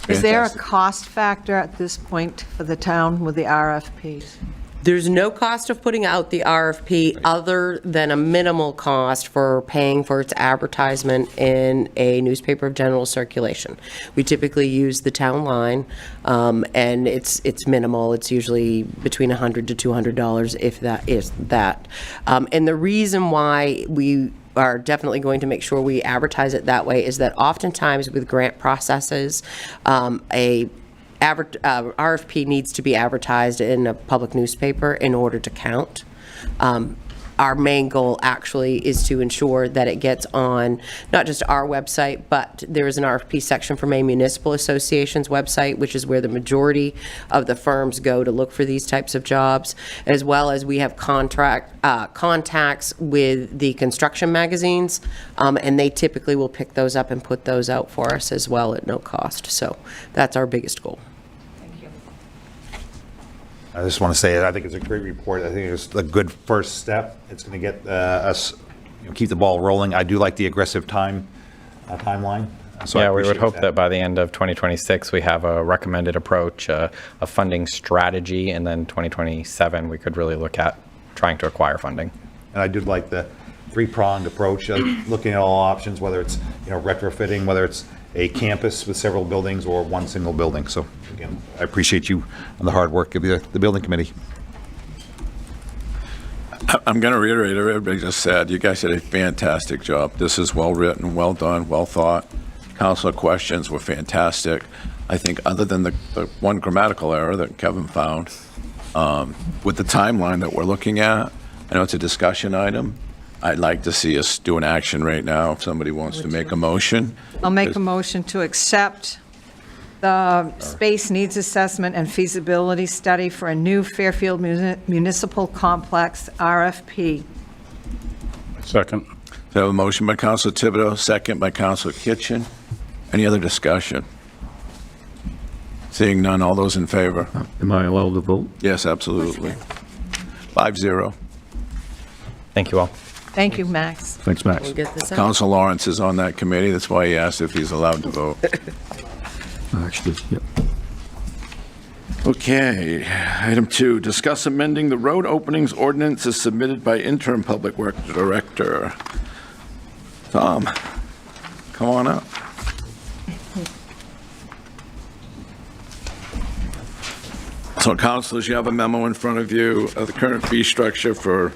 Is there a Fantastic. cost factor at this point for the town with the RFPs? There's no cost of putting out the RFP other than a minimal cost for paying for its advertisement in a newspaper of general circulation. We typically use the town line, and it's minimal. It's usually between $100 to $200, if that is that. And the reason why we are definitely going to make sure we advertise it that way is that oftentimes with grant processes, RFP needs to be advertised in a public newspaper in order to count. Our main goal actually is to ensure that it gets on not just our website, but there is an RFP section for Maine Municipal Association's website, which is where the majority of the firms go to look for these types of jobs, as well as we have contacts with the construction magazines, and they typically will pick those up and put those out for us as well at no cost. So that's our biggest goal. I just want to say, I think it's a great report. I think it's a good first step. It's going to get us, keep the ball rolling. I do like the aggressive timeline. So I Yeah, we would appreciate hope that by the end of 2026, we have a recommended approach, a funding strategy, and then 2027, we could really look at trying to acquire funding. And I did like the three-pronged approach, looking at all options, whether it's, retrofitting, whether it's a campus with several buildings or one single building. So again, I appreciate you and the hard work of the building committee. I'm going to reiterate what everybody just said. You guys did a fantastic job. This is well-written, well done, well thought. Councilor questions were fantastic. I think other than the one grammatical error that Kevin found, with the timeline that we're looking at, I know it's a discussion item. I'd like to see us do an action right now if somebody wants to make a motion. I'll make a motion to accept the space needs assessment and feasibility study for a new Fairfield Municipal Complex RFP. Second. So I have a motion by Councilor Thibodeau, second by Councilor Kitchen. Any other discussion? Seeing none, all those in favor? Am I allowed to vote? Yes, absolutely. 5-0. Thank you all. Thank you, Max. Thanks, Max. We'll get this out. Council Lawrence is on that committee. That's why he asked if he's allowed to vote. Actually, yep. Okay, item 2, discuss amending the road openings ordinance as submitted by interim public works director. Tom, come on up. So councilors, you have a memo in front of you. The current fee structure for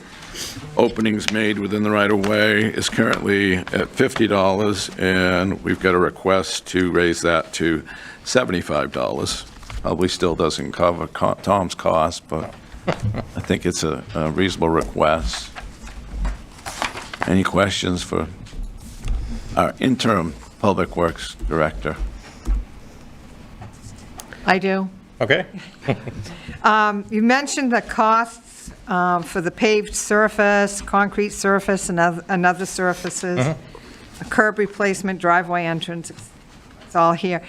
openings made within the right-of-way is currently at $50, and we've got a request to raise that to $75. Probably still doesn't cover Tom's cost, but I think it's a reasonable request. Any questions for our interim Public Works Director? I do. Okay? You mentioned the costs for the paved surface, concrete surface, and other surfaces, a curb replacement, driveway entrance, it's all here.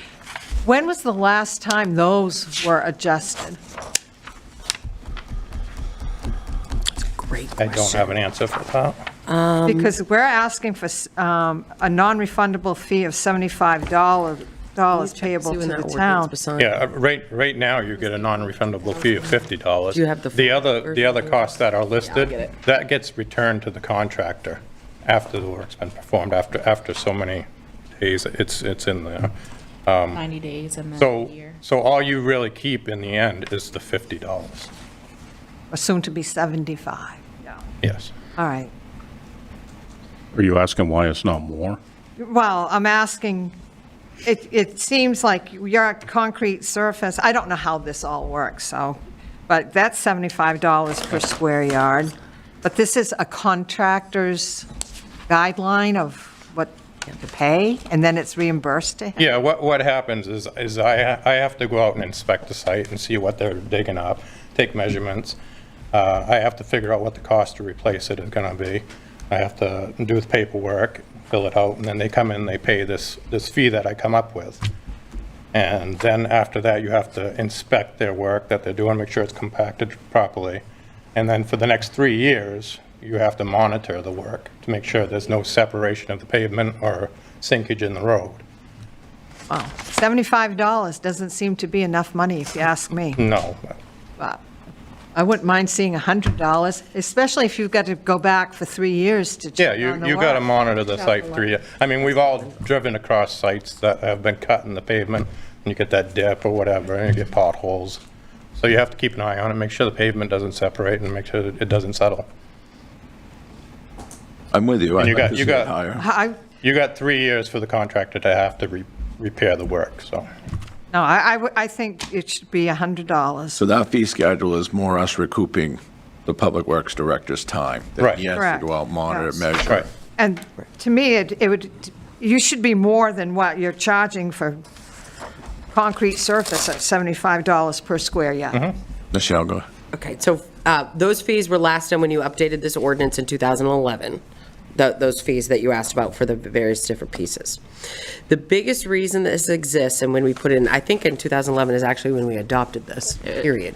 When was the last time those were adjusted? Great I don't question. have an answer for that. Because we're asking for a non-refundable fee of $75 payable to the town. Yeah, right now, you get a non-refundable fee of $50. Do you have the The full other costs that are listed, get it. that gets returned to the contractor after the work's been performed, after so many days, it's in there. 90 days and then a year. So all you really keep in the end is the $50. Or soon to be 75. Yeah. Yes. All right. Are you asking why it's not more? Well, I'm asking It seems like your concrete surface, I don't know how this all works, but that's $75 per square yard. But this is a contractor's guideline of what you have to pay, and then it's reimbursed to him? Yeah, what happens is I have to go out and inspect the site and see what they're digging up, take measurements. I have to figure out what the cost to replace it is gonna be. I have to do the paperwork, fill it out, and then they come in, they pay this fee that I come up with. And then after that, you have to inspect their work that they're doing, make sure it's compacted properly. And then for the next 3 years, you have to monitor the work to make sure there's no separation of the pavement or sinkage in the road. Wow, $75 doesn't seem to be enough money, if you ask me. No. But I wouldn't mind seeing $100, especially if you've got to go back for 3 years to Yeah, check on the you got to work. monitor the site for 3 years. I mean, we've all driven across sites that have been cut in the pavement, and you get that dip or whatever, and you get potholes. So you have to keep an eye on it, make sure the pavement doesn't separate, and make sure that it doesn't settle. I'm with you. And I'd you like got- to you see it got- higher. You got 3 years for the contractor to have to repair the work, so. No, I think it should be $100. So that fee schedule is more us recouping the Public Works Director's time. that Right. He has to Correct. go out, monitor, Yes. measure. Right. And to me, it would, you should be more than what you're charging for concrete surface at $75 per square yard. Michelle, go. Okay, so those fees were last done when you updated this ordinance in 2011, those fees that you asked about for the various different pieces. The biggest reason this exists, and when we put in, I think in 2011 is actually when we adopted this, period,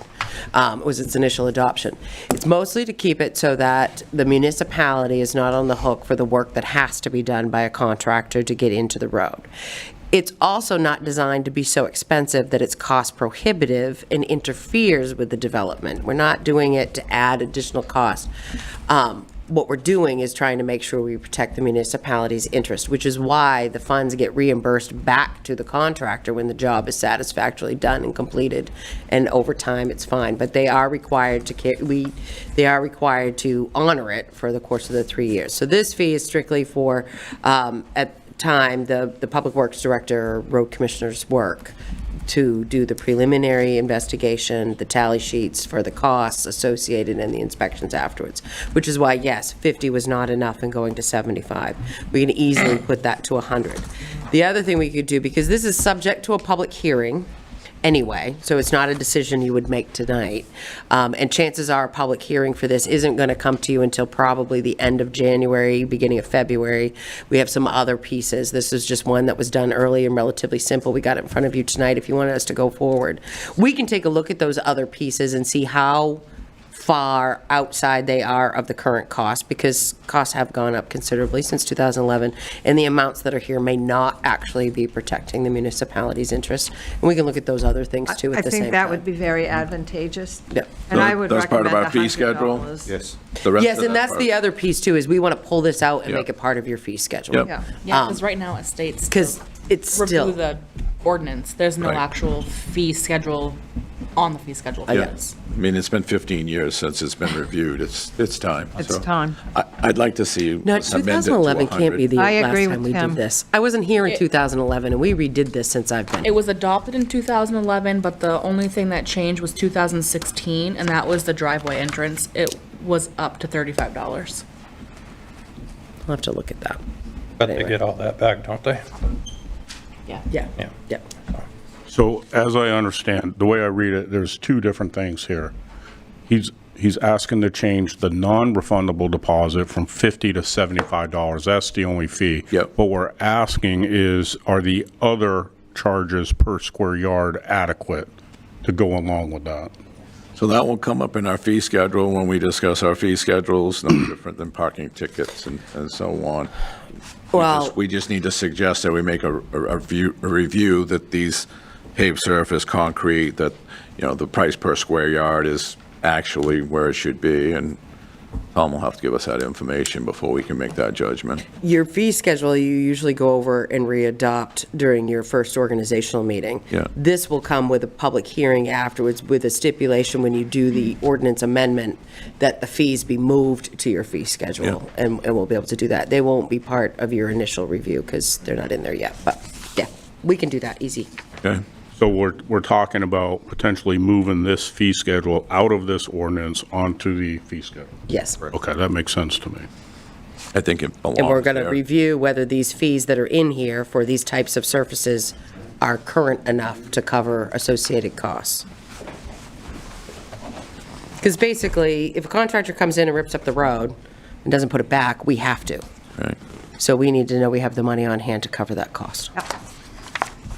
was its initial adoption. It's mostly to keep it so that the municipality is not on the hook for the work that has to be done by a contractor to get into the road. It's also not designed to be so expensive that it's cost prohibitive and interferes with the development. We're not doing it to add additional cost. What we're doing is trying to make sure we protect the municipality's interest, which is why the funds get reimbursed back to the contractor when the job is satisfactorily done and completed. And over time, it's fine. But they are required to they are required to honor it for the course of the 3 years. So this fee is strictly for, at time, the Public Works Director, Road Commissioner's work to do the preliminary investigation, the tally sheets for the costs associated and the inspections afterwards, which is why, yes, 50 was not enough and going to 75. We can easily put that to 100. The other thing we could do, because this is subject to a public hearing anyway, so it's not a decision you would make tonight, and chances are a public hearing for this isn't going to come to you until probably the end of January, beginning of February. We have some other pieces. This is just one that was done early and relatively simple. We got it in front of you tonight if you wanted us to go forward. We can take a look at those other pieces and see how far outside they are of the current cost, because costs have gone up considerably since 2011, and the amounts that are here may not actually be protecting the municipality's interest. And we can look at those other things too I at the same think time. that would be very advantageous. Yep. And I would That's part recommend of our fee schedule? $100. Yes. The rest Yes, of and that that's part. the other piece too, is we want to pull this out and Yep. make it part of your fee schedule. Yep. Yeah. Yeah, because right now it states. to Because it's still. Review the ordinance. There's no Right. actual fee schedule on the fee schedule for Yeah. this. I mean, it's been 15 years since it's been reviewed. It's time. It's So time. I'd like to see No, us amend it to 2011 can't be 100. the I last agree time with we Tim. did this. I wasn't here in It- 2011, and we redid this since I've been. It was adopted in 2011, but the only thing that changed was 2016, and that was the driveway entrance. It was up to $35. I'll have to look at that. But they Anyway. get all that back, don't they? Yeah. Yeah, Yeah. yeah. So as I understand, the way I read it, there's two different things here. He's asking to change the non-refundable deposit from $50 to $75. That's the only fee. Yep. What we're asking is, are the other charges per square yard adequate to go along with that? So that will come up in our fee schedule when we discuss our fee schedules, no different than parking tickets and so on. Well, We just need to suggest that we make a review that these paved surface, concrete, that, you know, the price per square yard is actually where it should be, and Tom will have to give us that information before we can make that judgment. your fee schedule, you usually go over and re-adopt during your first organizational meeting. Yeah. This will come with a public hearing afterwards with a stipulation when you do the ordinance amendment that the fees be moved to your fee schedule, and we'll be able to do that. They won't be part of your initial review because they're not in there yet, but, yeah. we can do that, easy. Okay. So we're talking about potentially moving this fee schedule out of this ordinance onto the fee schedule. Yes. Okay, that makes sense to me. I think it belongs And we're going to there. review whether these fees that are in here for these types of surfaces are current enough to cover associated costs. Because basically, if a contractor comes in and rips up the road and doesn't put it back, we have to. Right. So we need to know we have the money on hand to cover that cost.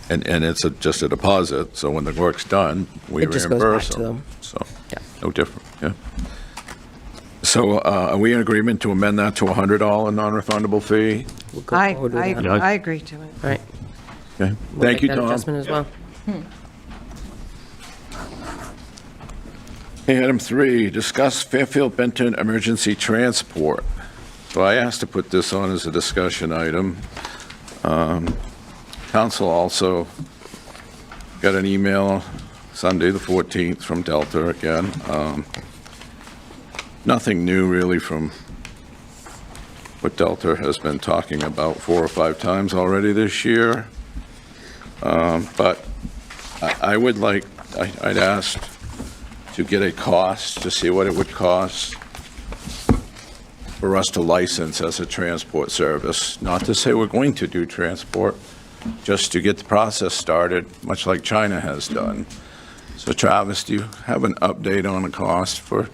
And it's just a deposit, so when the work's done, we It just goes back reimburse to them. So, Yeah. no different, yeah. So are we in agreement to amend that to a $100 non-refundable fee? We'll go I, forward with I, that. I agree to it. Right. Okay, We'll thank make you, that Tom. adjustment as well. Okay, item 3, discuss Fairfield Benton emergency transport. So I asked to put this on as a discussion item. Council also got an email Sunday, the 14th, from Delta again. Nothing new really from what Delta has been talking about 4 or 5 times already this year. But I would like, I'd asked to get a cost, to see what it would cost for us to license as a transport service. Not to say we're going to do transport, just to get the process started, much like China has done. So Travis, do you have an update on the cost for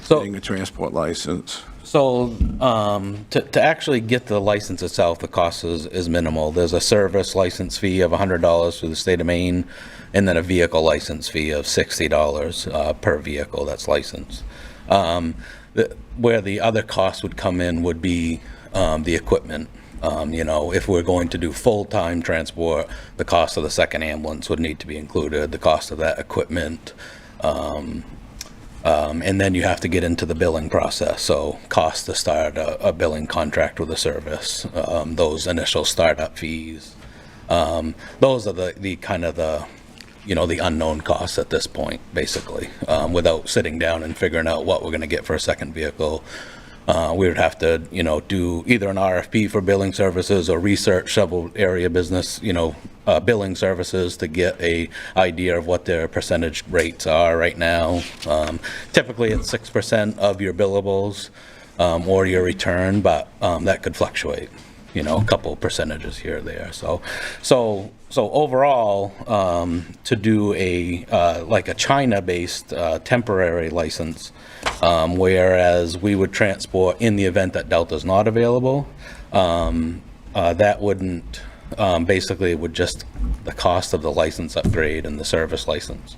getting a transport license? So to actually get the license itself, the cost is minimal. There's a service license fee of $100 through the state of Maine, and then a vehicle license fee of $60 per vehicle that's licensed. Where the other cost would come in would be the equipment. If we're going to do full-time transport, the cost of the second ambulance would need to be included, the cost of that equipment. And then you have to get into the billing process. So cost to start a billing contract with a service, those initial startup fees. Those are the kind of the unknown costs at this point, basically, without sitting down and figuring out what we're going to get for a second vehicle. We would have to, do either an RFP for billing services or research several area business, billing services to get a idea of what their percentage rates are right now. Typically it's 6% of your billables or your return, but that could fluctuate, a couple of percentages here or there. So overall, to do like a China-based temporary license, whereas we would transport in the event that Delta's not available, that wouldn't, basically it would just the cost of the license upgrade and the service license.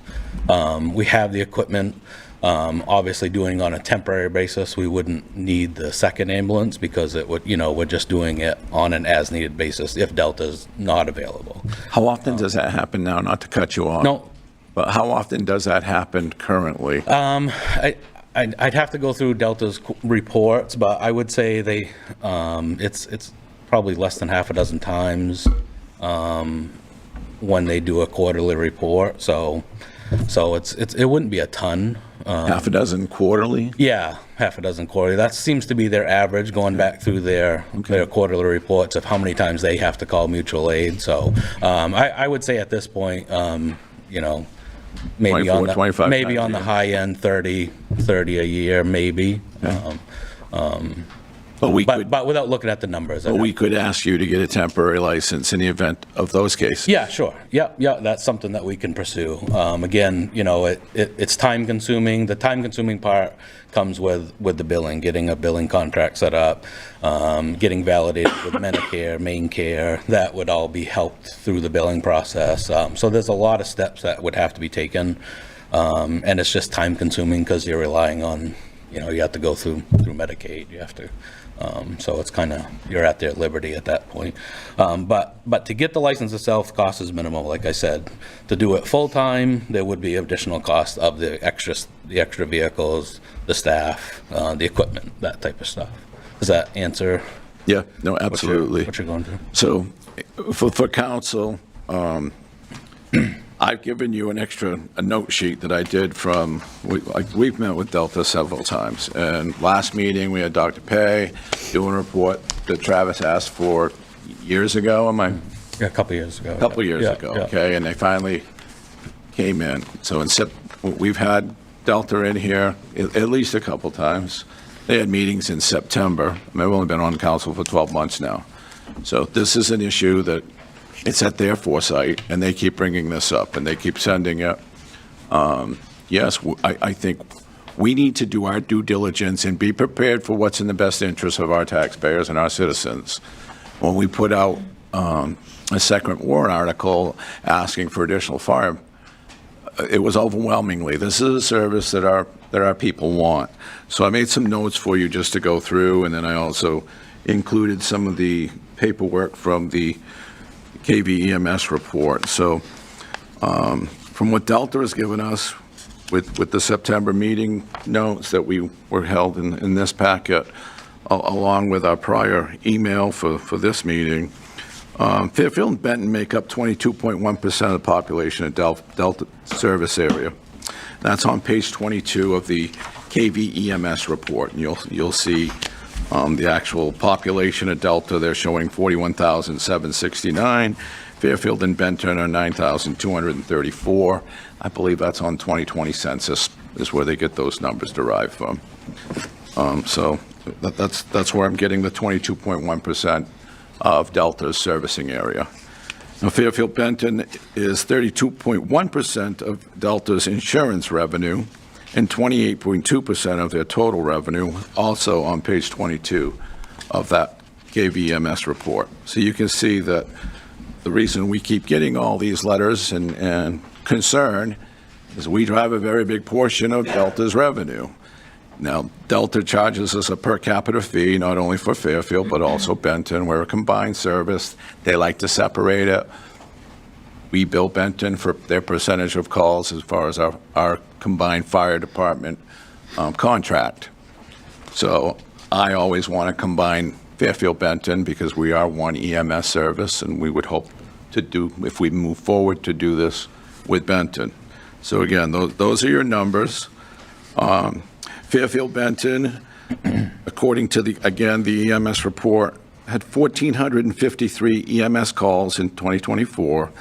We have the equipment. Obviously doing on a temporary basis, we wouldn't need the second ambulance because it would, we're just doing it on an as-needed basis if Delta's not available. How often does that happen now, not to cut you off? No. But how often does that happen currently? I'd have to go through Delta's reports, but I would say it's probably less than half a dozen times when they do a quarterly report. So it wouldn't be a ton. Half a dozen quarterly? Yeah, half a dozen quarterly. That seems to be their average, going back through their quarterly reports of how many times they have to call mutual aid. So I would say at this point, maybe 24, 25 maybe times on a the year. high end, 30 a year, maybe. But without looking at the numbers. But we could ask you to get a temporary license in the event of those cases. Yeah, sure. Yeah, that's something that we can pursue. Again, it's time consuming. The time consuming part comes with the billing, getting a billing contract set up, getting validated with Medicare, Main Care. That would all be helped through the billing process. So there's a lot of steps that would have to be taken. And it's just time consuming because you're relying on, you have to go through Medicaid. You have to. So it's kind of, you're at their liberty at that point. But to get the license itself, the cost is minimal, like I said. To do it full-time, there would be additional cost of the extra vehicles, the staff, the equipment, that type of stuff. Does that answer? Yeah, no, absolutely. What you're going through? So for council, I've given you a note sheet that I did we've met with Delta several times. And last meeting, we had Dr. Pei doing a report that Travis asked for years ago. A couple years ago. a couple of years Yeah, ago, yeah. okay? And they finally came in. So we've had Delta in here at least a couple times. They had meetings in September. I mean, I've only been on council for 12 months now. So this is an issue that it's at their foresight, and they keep bringing this up, and they keep sending it. Yes, I think we need to do our due diligence and be prepared for what's in the best interest of our taxpayers and our citizens. When we put out a second warrant article asking for additional fire, it was overwhelmingly, this is a service that our people want. So I made some notes for you just to go through, and then I also included some of the paperwork from the KVEMS report. So from what Delta has given us with the September meeting notes that we were held in this packet, along with our prior email for this meeting, Fairfield and Benton make up 22.1% of the population of Delta service area. That's on page 22 of the KVEMS report, and you'll see the actual population of Delta. They're showing 41,769. Fairfield and Benton are 9,234. I believe that's on 2020 census is where they get those numbers derived from. So that's where I'm getting the 22.1% of Delta's servicing area. Now, Fairfield Benton is 32.1% of Delta's insurance revenue and 28.2% of their total revenue, also on page 22 of that KVEMS report. So you can see that the reason we keep getting all these letters and concern is we drive a very big portion of Delta's revenue. Now, Delta charges us a per capita fee, not only for Fairfield, but also Benton. We're a combined service. They like to separate it. We bill Benton for their percentage of calls as far as our combined fire department contract. So I always want to combine Fairfield Benton because we are one EMS service, and we would hope to do, if we move forward, to do this with Benton. So again, those are your numbers. Fairfield Benton, according to the EMS report, had 1,453 EMS calls in 2024.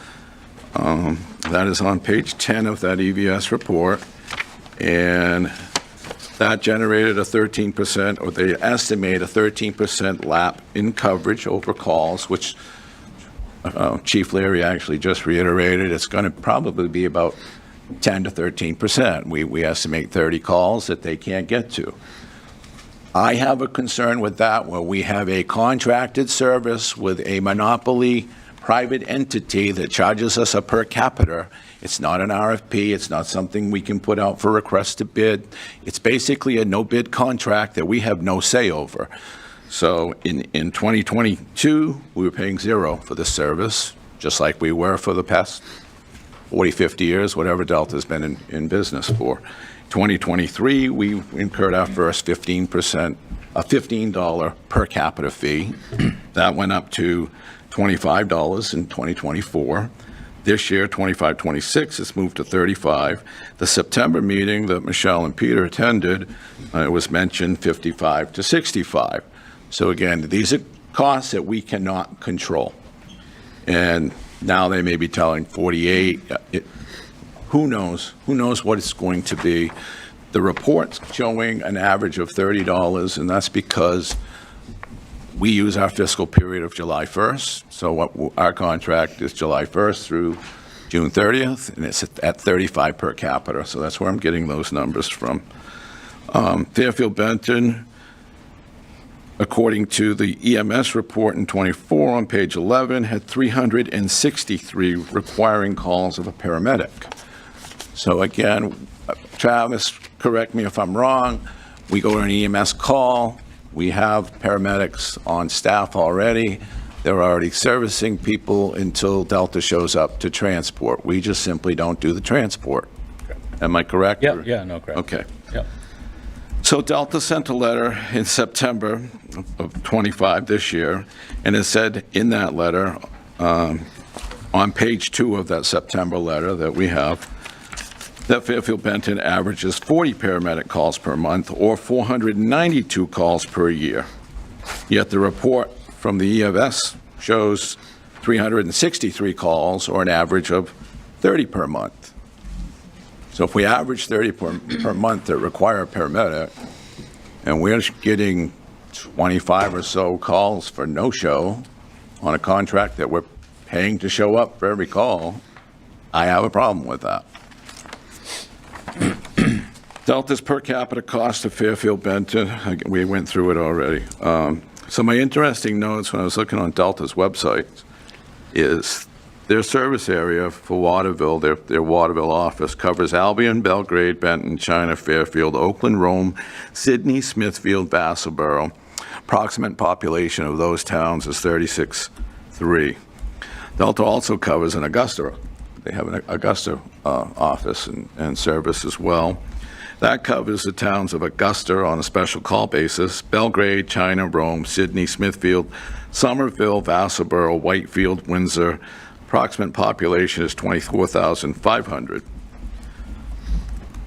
That is on page 10 of that EVS report. And that generated a 13%, or they estimate a 13% lap in coverage over calls, which Chief Leary actually just reiterated. It's going to probably be about 10 to 13%. We estimate 30 calls that they can't get to. I have a concern with that where we have a contracted service with a monopoly private entity that charges us a per capita. It's not an RFP. It's not something we can put out for request to bid. It's basically a no-bid contract that we have no say over. So in 2022, we were paying zero for this service, just like we were for the past 40, 50 years, whatever Delta's been in business for. 2023, we incurred our first a $15 per capita fee. That went up to $25 in 2024. This year, 25-26, it's moved to $35. The September meeting that Michelle and Peter attended, it was mentioned $55 to $65. So again, these are costs that we cannot control. And now they may be telling 48. Who knows? Who knows what it's going to be? The report's showing an average of $30, and that's because we use our fiscal period of July 1st. So our contract is July 1st through June 30th, and it's at 35 per capita. So that's where I'm getting those numbers from. Fairfield Benton, according to the EMS report in 24 on page 11, had 363 requiring calls of a paramedic. So again, Travis, correct me if I'm wrong, we go to an EMS call, we have paramedics on staff already, they're already servicing people until Delta shows up to transport. We just simply don't do the transport. Am I correct? Yeah, no, correct. Okay. Yeah. So Delta sent a letter in September of 25 this year, and it said in that letter, on page 2 of that September letter that we have, that Fairfield Benton averages 40 paramedic calls per month or 492 calls per year. Yet the report from the EMS shows 363 calls, or an average of 30 per month. So if we average 30 per month that require a paramedic, and we're getting 25 or so calls for no-show on a contract that we're paying to show up for every call, I have a problem with that. Delta's per capita cost of Fairfield Benton, we went through it already. Some of my interesting notes when I was looking on Delta's website is their service area for Waterville, their Waterville office covers Albion, Belgrade, Benton, China, Fairfield, Oakland, Rome, Sydney, Smithfield, Vassalboro. Approximate population of those towns is 36,300. Delta also covers an Augusta. They have an Augusta office and service as well. That covers the towns of Augusta on a special call basis, Belgrade, China, Rome, Sydney, Smithfield, Somerville, Vassalboro, Whitefield, Windsor. Approximate population is 24,500.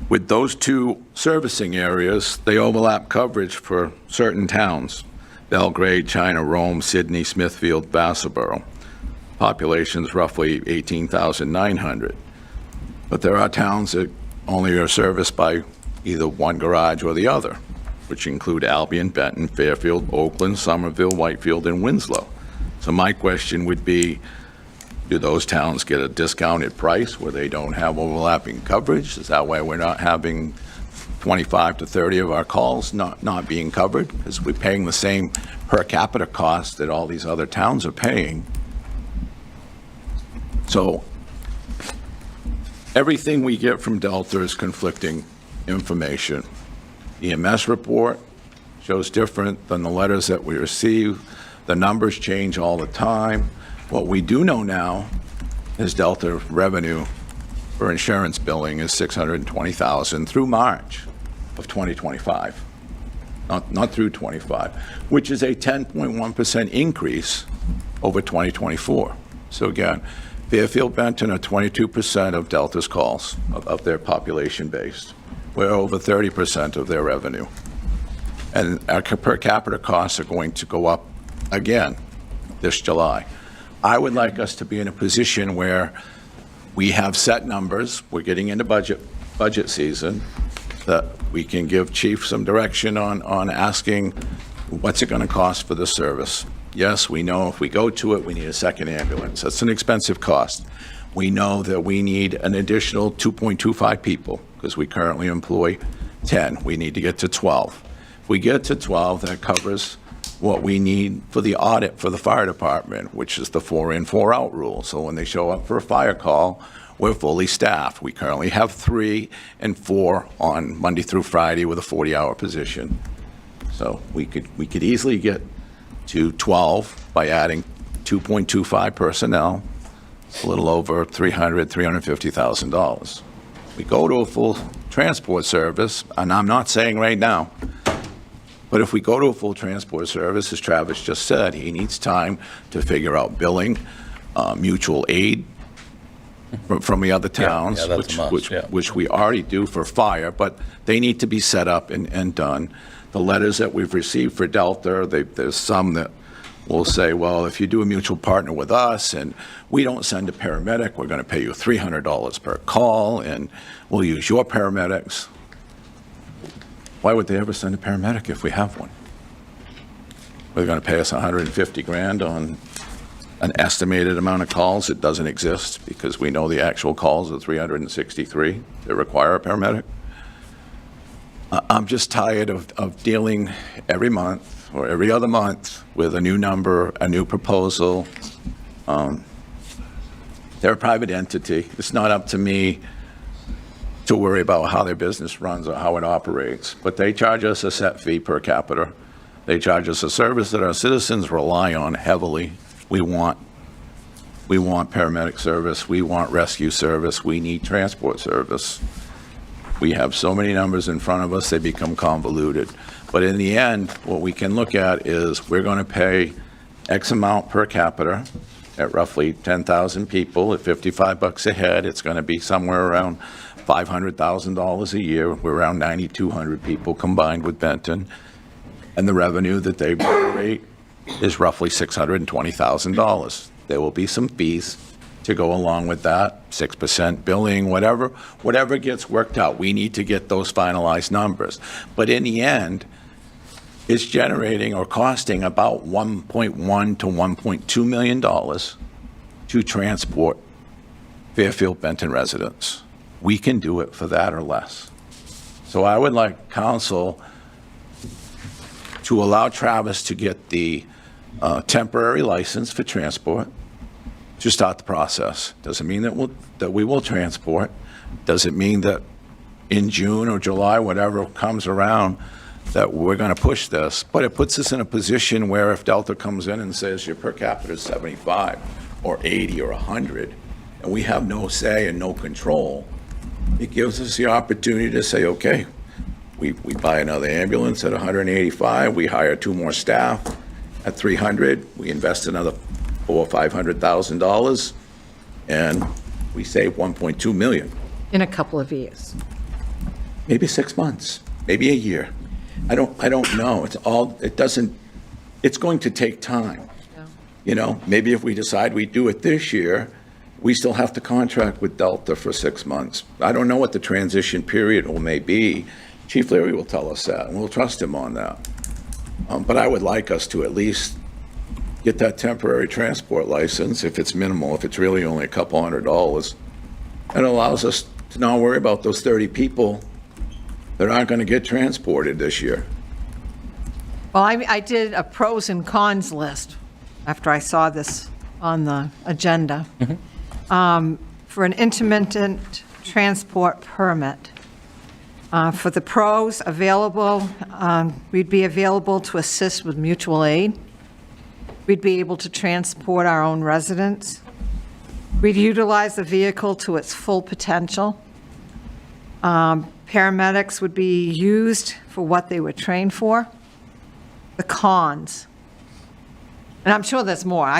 With those two servicing areas, they overlap coverage for certain towns, Belgrade, China, Rome, Sydney, Smithfield, Vassalboro. Population is roughly 18,900. But there are towns that only are serviced by either one garage or the other, which include Albion, Benton, Fairfield, Oakland, Somerville, Whitefield, and Winslow. So my question would be, do those towns get a discounted price where they don't have overlapping coverage? Is that why we're not having 25 to 30 of our calls not being covered? Because we're paying the same per capita cost that all these other towns are paying. So everything we get from Delta is conflicting information. The EMS report shows different than the letters that we receive. The numbers change all the time. What we do know now is Delta revenue for insurance billing is $620,000 through March of 2025, not through 25, which is a 10.1% increase over 2024. So again, Fairfield Benton are 22% of Delta's calls of their population base. We're over 30% of their revenue. And our per capita costs are going to go up again this July. I would like us to be in a position where we have set numbers. We're getting into budget season, that we can give Chief some direction on asking what's it going to cost for the service. Yes, we know if we go to it, we need a second ambulance. That's an expensive cost. We know that we need an additional 2.25 people because we currently employ 10. We need to get to 12. If we get to 12, that covers what we need for the audit for the fire department, which is the 4-in, 4-out rule. So when they show up for a fire call, we're fully staffed. We currently have 3 and 4 on Monday through Friday with a 40-hour position. So we could easily get to 12 by adding 2.25 personnel, a little over $350,000. We go to a full transport service, and I'm not saying right now, but if we go to a full transport service, as Travis just said, he needs time to figure out billing, mutual aid from the other towns, Yeah, that's a must, yeah. which we already do for fire, but they need to be set up and done. The letters that we've received for Delta, there's some that will say, well, if you do a mutual partner with us and we don't send a paramedic, we're going to pay you $300 per call and we'll use your paramedics. Why would they ever send a paramedic if we have one? They're going to pay us $150,000 on an estimated amount of calls that doesn't exist because we know the actual calls are 363 that require a paramedic. I'm just tired of dealing every month or every other month with a new number, a new proposal. They're a private entity. It's not up to me to worry about how their business runs or how it operates, but they charge us a set fee per capita. They charge us a service that our citizens rely on heavily. We want paramedic service. We want rescue service. We need transport service. We have so many numbers in front of us, they become convoluted. But in the end, what we can look at is we're going to pay X amount per capita at roughly 10,000 people at $55 a head. It's going to be somewhere around $500,000 a year. We're around 9,200 people combined with Benton. And the revenue that they generate is roughly $620,000. There will be some fees to go along with that, 6% billing, whatever gets worked out. We need to get those finalized numbers. But in the end, it's generating or costing about $1.1 to $1.2 million to transport Fairfield Benton residents. We can do it for that or less. So I would like council to allow Travis to get the temporary license for transport to start the process. Doesn't mean that we will transport. Doesn't mean that in June or July, whatever comes around, that we're going to push this. But it puts us in a position where if Delta comes in and says your per capita is 75 or 80 or 100, and we have no say and no control, it gives us the opportunity to say, okay, we buy another ambulance at 185, we hire 2 more staff at 300, we invest another $400,000 or $500,000, and we save $1.2 million. In a couple of years. Maybe 6 months, maybe a year. I don't know. It's going to take time. You know, maybe if we decide we do it this year, we still have to contract with Delta for 6 months. I don't know what the transition period may be. Chief Leary will tell us that, and we'll trust him on that. But I would like us to at least get that temporary transport license, if it's minimal, if it's really only a couple $100. It allows us to not worry about those 30 people that aren't going to get transported this year. Well, I did a pros and cons list after I saw this on the agenda. For an intermittent transport permit. For the pros, available, we'd be available to assist with mutual aid. We'd be able to transport our own residents. We'd utilize the vehicle to its full potential. Paramedics would be used for what they were trained for. The cons. And I'm sure there's more.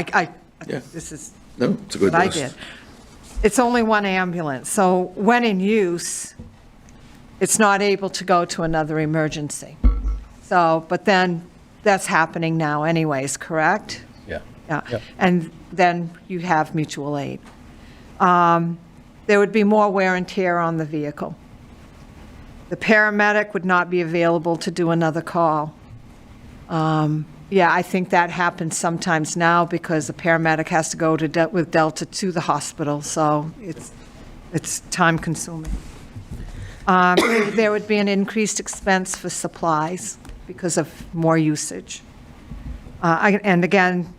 This is No, it's a good what I list. did. It's only one ambulance, so when in use, it's not able to go to another emergency. So, but then that's happening now anyways, correct? Yeah. Yeah. Yep. And then you have mutual aid. There would be more wear and tear on the vehicle. The paramedic would not be available to do another call. Yeah, I think that happens sometimes now because the paramedic has to go with Delta to the hospital, so it's time consuming. There would be an increased expense for supplies because of more usage. And again,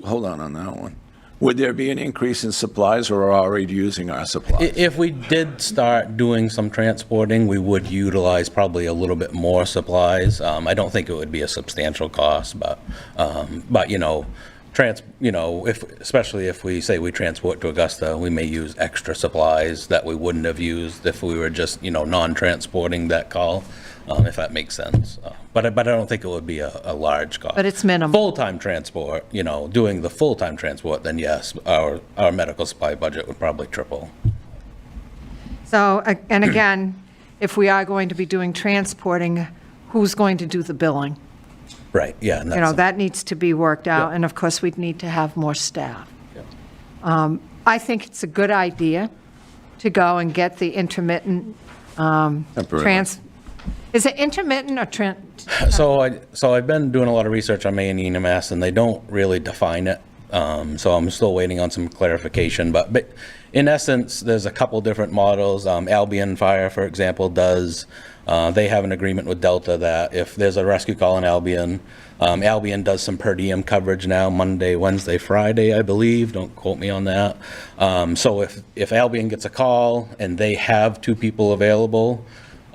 Hold on that one. Would there be an increase in supplies, or are we already using our supplies? If we did start doing some transporting, we would utilize probably a little bit more supplies. I don't think it would be a substantial cost, but especially if we say we transport to Augusta, we may use extra supplies that we wouldn't have used if we were just, non-transporting that call, if that makes sense. But I don't think it would be a large cost. But it's minimal. Full-time transport, doing the full-time transport, then yes, our medical supply budget would probably triple. so, and again, if we are going to be doing transporting, who's going to do the billing? Right, yeah. And that's That needs to be worked out, and of course, we'd need to have more staff. I think it's a good idea to go and get the intermittent Temporary. Is it intermittent or So I've been doing a lot of research on Maine EMS, and they don't really define it. So I'm still waiting on some clarification. But in essence, there's a couple different models. Albion Fire, for example, does. They have an agreement with Delta that if there's a rescue call in Albion, Albion does some per diem coverage now, Monday, Wednesday, Friday, I believe. Don't quote me on that. So if Albion gets a call and they have 2 people available,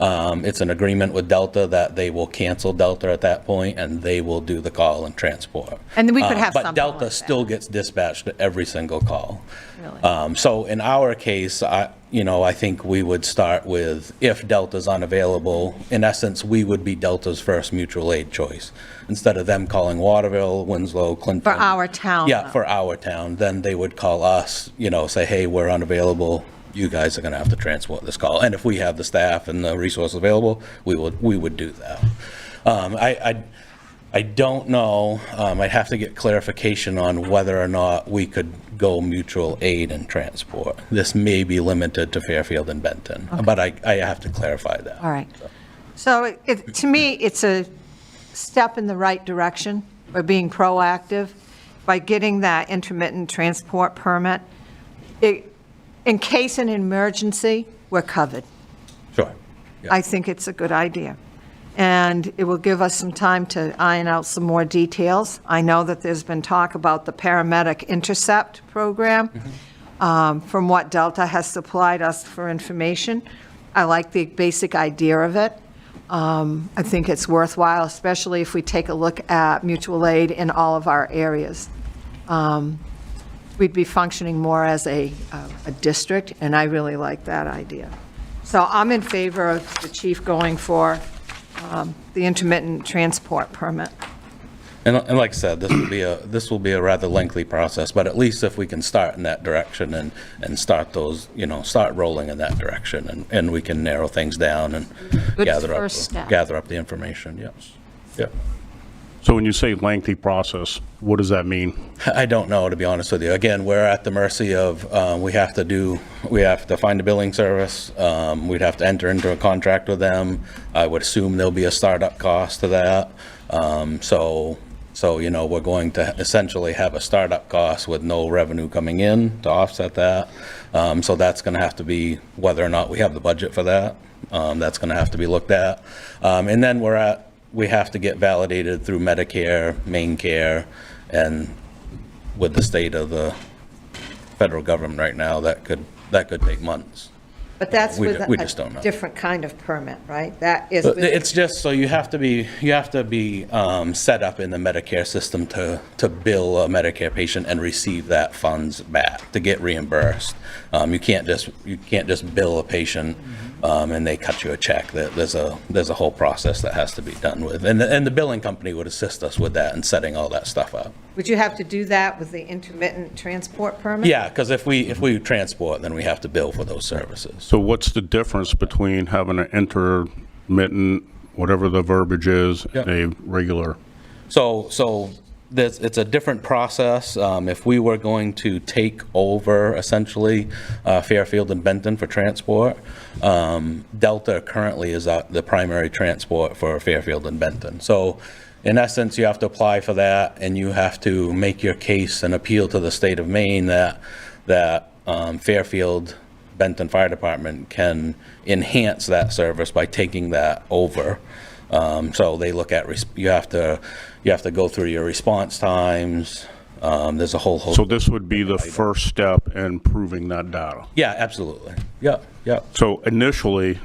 it's an agreement with Delta that they will cancel Delta at that point, and they will do the call and transport. And we could have But something Delta like that. still gets dispatched to every single call. Really? So in our case, I think we would start with, if Delta's unavailable, in essence, we would be Delta's first mutual aid choice. Instead of them calling Waterville, Winslow, Clinton. For our town, Yeah, though. for our town. Then they would call us, say, hey, we're unavailable. You guys are going to have to transport this call. And if we have the staff and the resources available, we would do that. I don't know. I'd have to get clarification on whether or not we could go mutual aid and transport. This may be limited to Fairfield and Benton, but I have to clarify that. All right. So to me, it's a step in the right direction. We're being proactive by getting that intermittent transport permit. In case an emergency, we're covered. Sure. I think it's a good idea. And it will give us some time to iron out some more details. I know that there's been talk about the paramedic intercept program, from what Delta has supplied us for information. I like the basic idea of it. I think it's worthwhile, especially if we take a look at mutual aid in all of our areas. We'd be functioning more as a district, and I really like that idea. So I'm in favor of the chief going for the intermittent transport permit. And like I said, this will be a rather lengthy process, but at least if we can start in that direction and start those, start rolling in that direction, and we can narrow things down and gather up the information, yes. Yep. So when you say lengthy process, what does that mean? I don't know, to be honest with you. Again, we're at the mercy of, we have to find a billing service. We'd have to enter into a contract with them. I would assume there'll be a startup cost to that. So, we're going to essentially have a startup cost with no revenue coming in to offset that. So that's going to have to be, whether or not we have the budget for that, that's going to have to be looked at. And then we have to get validated through Medicare, Maine Care, and with the state of the federal government right now, that could take months. But that's We with just don't know. a different kind of permit, right? That is But with, it's just, so you have to be set up in the Medicare system to bill a Medicare patient and receive that funds back, to get reimbursed. You can't just bill a patient and they cut you a check. There's a whole process that has to be done with, and the billing company would assist us with that and setting all that stuff up. would you have to do that with the intermittent transport permit? Yeah, because if we transport, then we have to bill for those services. So what's the difference between having an intermittent, whatever the verbiage is, and a regular? So it's a different process. If we were going to take over essentially Fairfield and Benton for transport, Delta currently is the primary transport for Fairfield and Benton. So in essence, you have to apply for that, and you have to make your case and appeal to the state of Maine that Fairfield Benton Fire Department can enhance that service by taking that over. So they look at, you have to go through your response times. There's a whole host. So this would be the first step in proving that data? Yeah, absolutely. Yeah. So initially,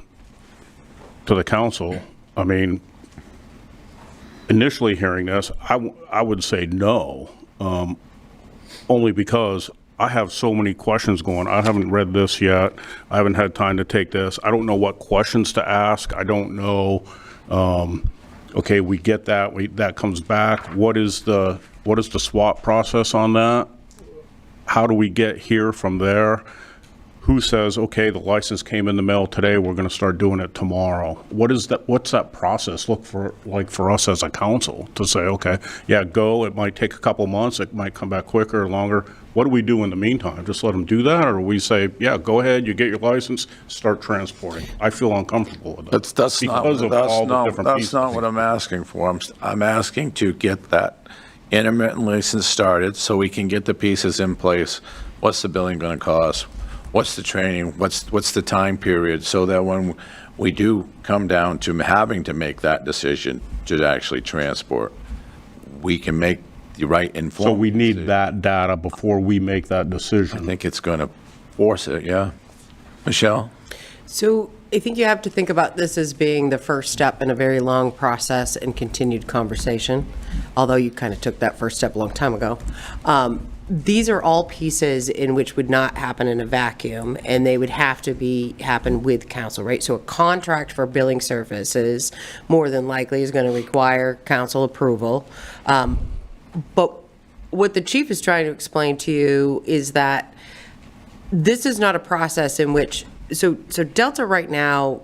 to the council, initially hearing this, I would say no, only because I have so many questions going. I haven't read this yet. I haven't had time to take this. I don't know what questions to ask. I don't know. Okay, we get that. That comes back. What is the swap process on that? How do we get here from there? Who says, okay, the license came in the mail today, we're going to start doing it tomorrow? What's that process look like for us as a council to say, okay, yeah, go. It might take a couple months. It might come back quicker or longer. What do we do in the meantime? Just let them do that, or we say, yeah, go ahead, you get your license, start transporting? I feel uncomfortable with that. That's not what I'm asking for. I'm asking to get that intermittent license started so we can get the pieces in place. What's the billing going to cost? What's the training? What's the time period? So that when we do come down to having to make that decision to actually transport, we can make the right informed. So we need that data before we make that decision. I think it's going to force it, yeah. Michelle? So I think you have to think about this as being the first step in a very long process and continued conversation, although you kind of took that first step a long time ago. These are all pieces in which would not happen in a vacuum, and they would have to happen with council, right? So a contract for billing services more than likely is going to require council approval. But what the chief is trying to explain to you is that this is not a process in which, so Delta right now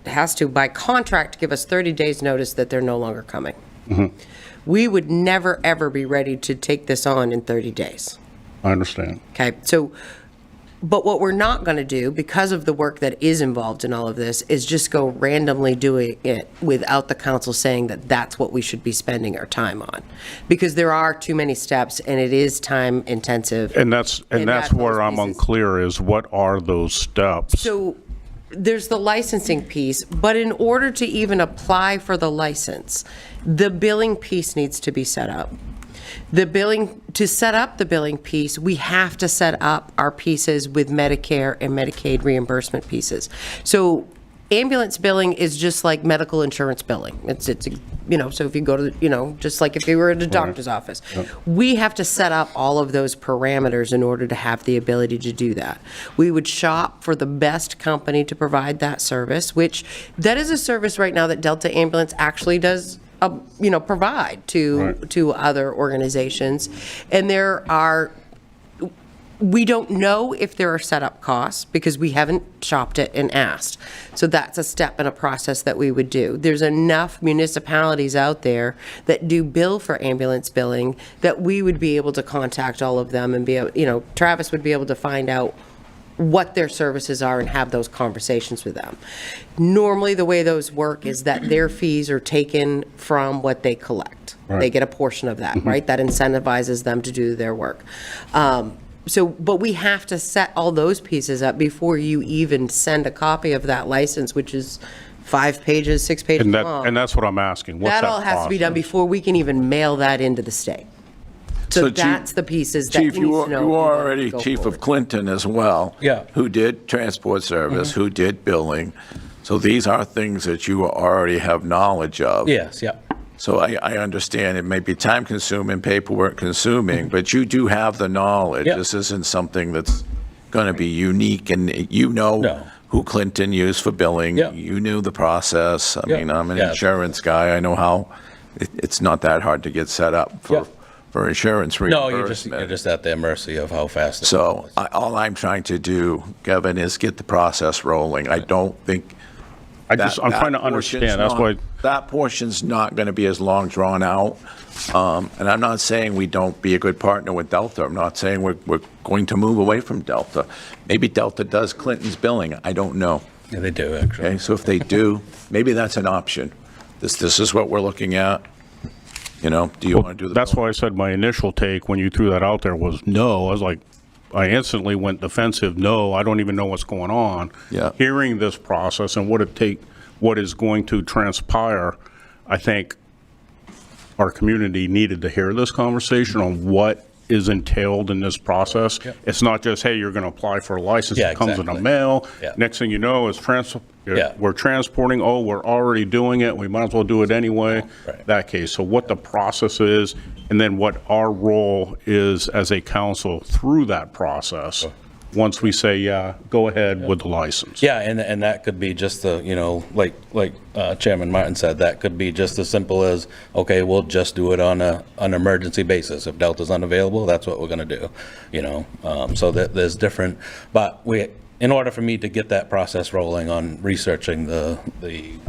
has to, by contract, give us 30 days notice that they're no longer coming. We would never, ever be ready to take this on in 30 days. I understand. Okay, so, but what we're not going to do, because of the work that is involved in all of this, is just go randomly doing it without the council saying that that's what we should be spending our time on. Because there are too many steps, and it is time intensive. And that's where I'm unclear, is what are those steps? So there's the licensing piece, but in order to even apply for the license, the billing piece needs to be set up. To set up the billing piece, we have to set up our pieces with Medicare and Medicaid reimbursement pieces. So ambulance billing is just like medical insurance billing. It's so if you go to, just like if you were at a doctor's office, we have to set up all of those parameters in order to have the ability to do that. We would shop for the best company to provide that service, which that is a service right now that Delta Ambulance actually does provide to other organizations. And we don't know if there are setup costs because we haven't shopped it and asked. So that's a step in a process that we would do. There's enough municipalities out there that do bill for ambulance billing that we would be able to contact all of them and be able, Travis would be able to find out what their services are and have those conversations with them. Normally, the way those work is that their fees are taken from what they collect. Right. They get a portion of that, right? That incentivizes them to do their work. But we have to set all those pieces up before you even send a copy of that license, which is 5 pages, 6 pages long. And that's what I'm asking. What's that all has to be done before we can even mail that into the state. So that's the pieces that Chief, he needs to know. you are already chief of Clinton as well. Yeah. Who did transport service, who did billing. So these are things that you already have knowledge of. Yes, yeah. So I understand it may be time consuming, paperwork consuming, but you do have the knowledge. Yeah. This isn't something that's going to be unique, and No. who Clinton used for billing. Yeah. You knew the process. I Yeah. mean, I'm an Yeah. insurance guy. I know how it's not that hard to get set up for insurance No, reimbursement. you're just at their mercy of how fast. So all I'm trying to do, Kevin, is get the process rolling. I don't think I'm trying to understand. That's why. That portion's not going to be as long drawn out. And I'm not saying we don't be a good partner with Delta. I'm not saying we're going to move away from Delta. Maybe Delta does Clinton's billing. I don't know. Yeah, they do, actually. Okay, so if they do, maybe that's an option. This is what we're looking at. Do you want to do the That's why I said my initial take when you threw that out there was no. I was like, I instantly went defensive. No, I don't even know what's going on. Yeah. Hearing this process and what is going to transpire, I think our community needed to hear this conversation on what is entailed in this process. Yep. It's not just, hey, you're going to apply for a license. Yeah, it comes in exactly. a mail. Yeah. Next thing you know is Yeah. we're transporting. Oh, we're already doing it. We might as well do it anyway. Right. That case. So what the process is, and then what our role is as a council through that process. Once we say, yeah, go ahead with the license. Yeah, and that could be just like Chairman Martin said, that could be just as simple as, okay, we'll just do it on an emergency basis. If Delta's unavailable, that's what we're going to do, So that there's different, but in order for me to get that process rolling on researching the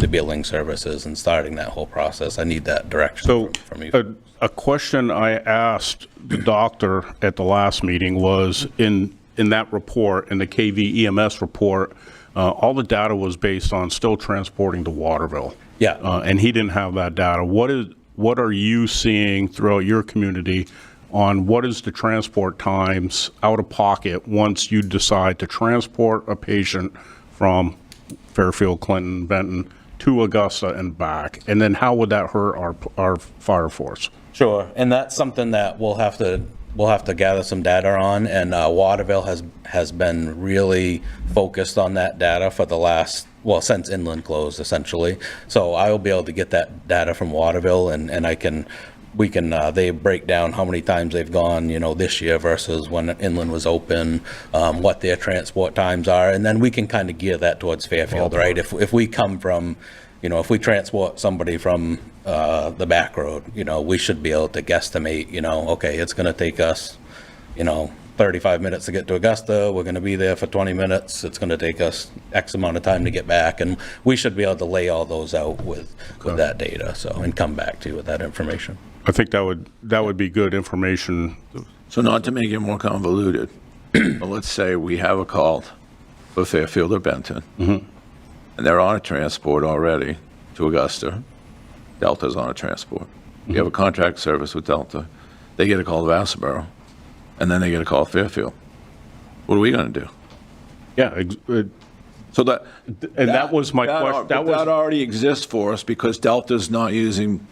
billing services and starting that whole process, I need that direction So from you. a question I asked the doctor at the last meeting was in that report, in the KV EMS report, all the data was based on still transporting to Waterville. Yeah. And he didn't have that data. What are you seeing throughout your community on what is the transport times out of pocket once you decide to transport a patient from Fairfield, Clinton, Benton to Augusta and back? And then how would that hurt our fire force? Sure, and that's something that we'll have to gather some data on, and Waterville has been really focused on that data for the last, since Inland closed, essentially. So I will be able to get that data from Waterville, and they break down how many times they've gone, this year versus when Inland was open, what their transport times are, and then we can kind of gear that towards Fairfield, right? If we come from, if we transport somebody from the back road, we should be able to guesstimate, okay, it's going to take us, 35 minutes to get to Augusta. We're going to be there for 20 minutes. It's going to take us X amount of time to get back. And we should be able to lay all those out with that data, and come back to you with that information. I think that would be good information. So not to make it more convoluted, but let's say we have a call for Fairfield or Benton, and they're on a transport already to Augusta. Delta's on a transport. We have a contract service with Delta. They get a call to Vassarboro, and then they get a call to Fairfield. What are we going to do? Yeah, So that was my question. That already exists for us because Delta's not using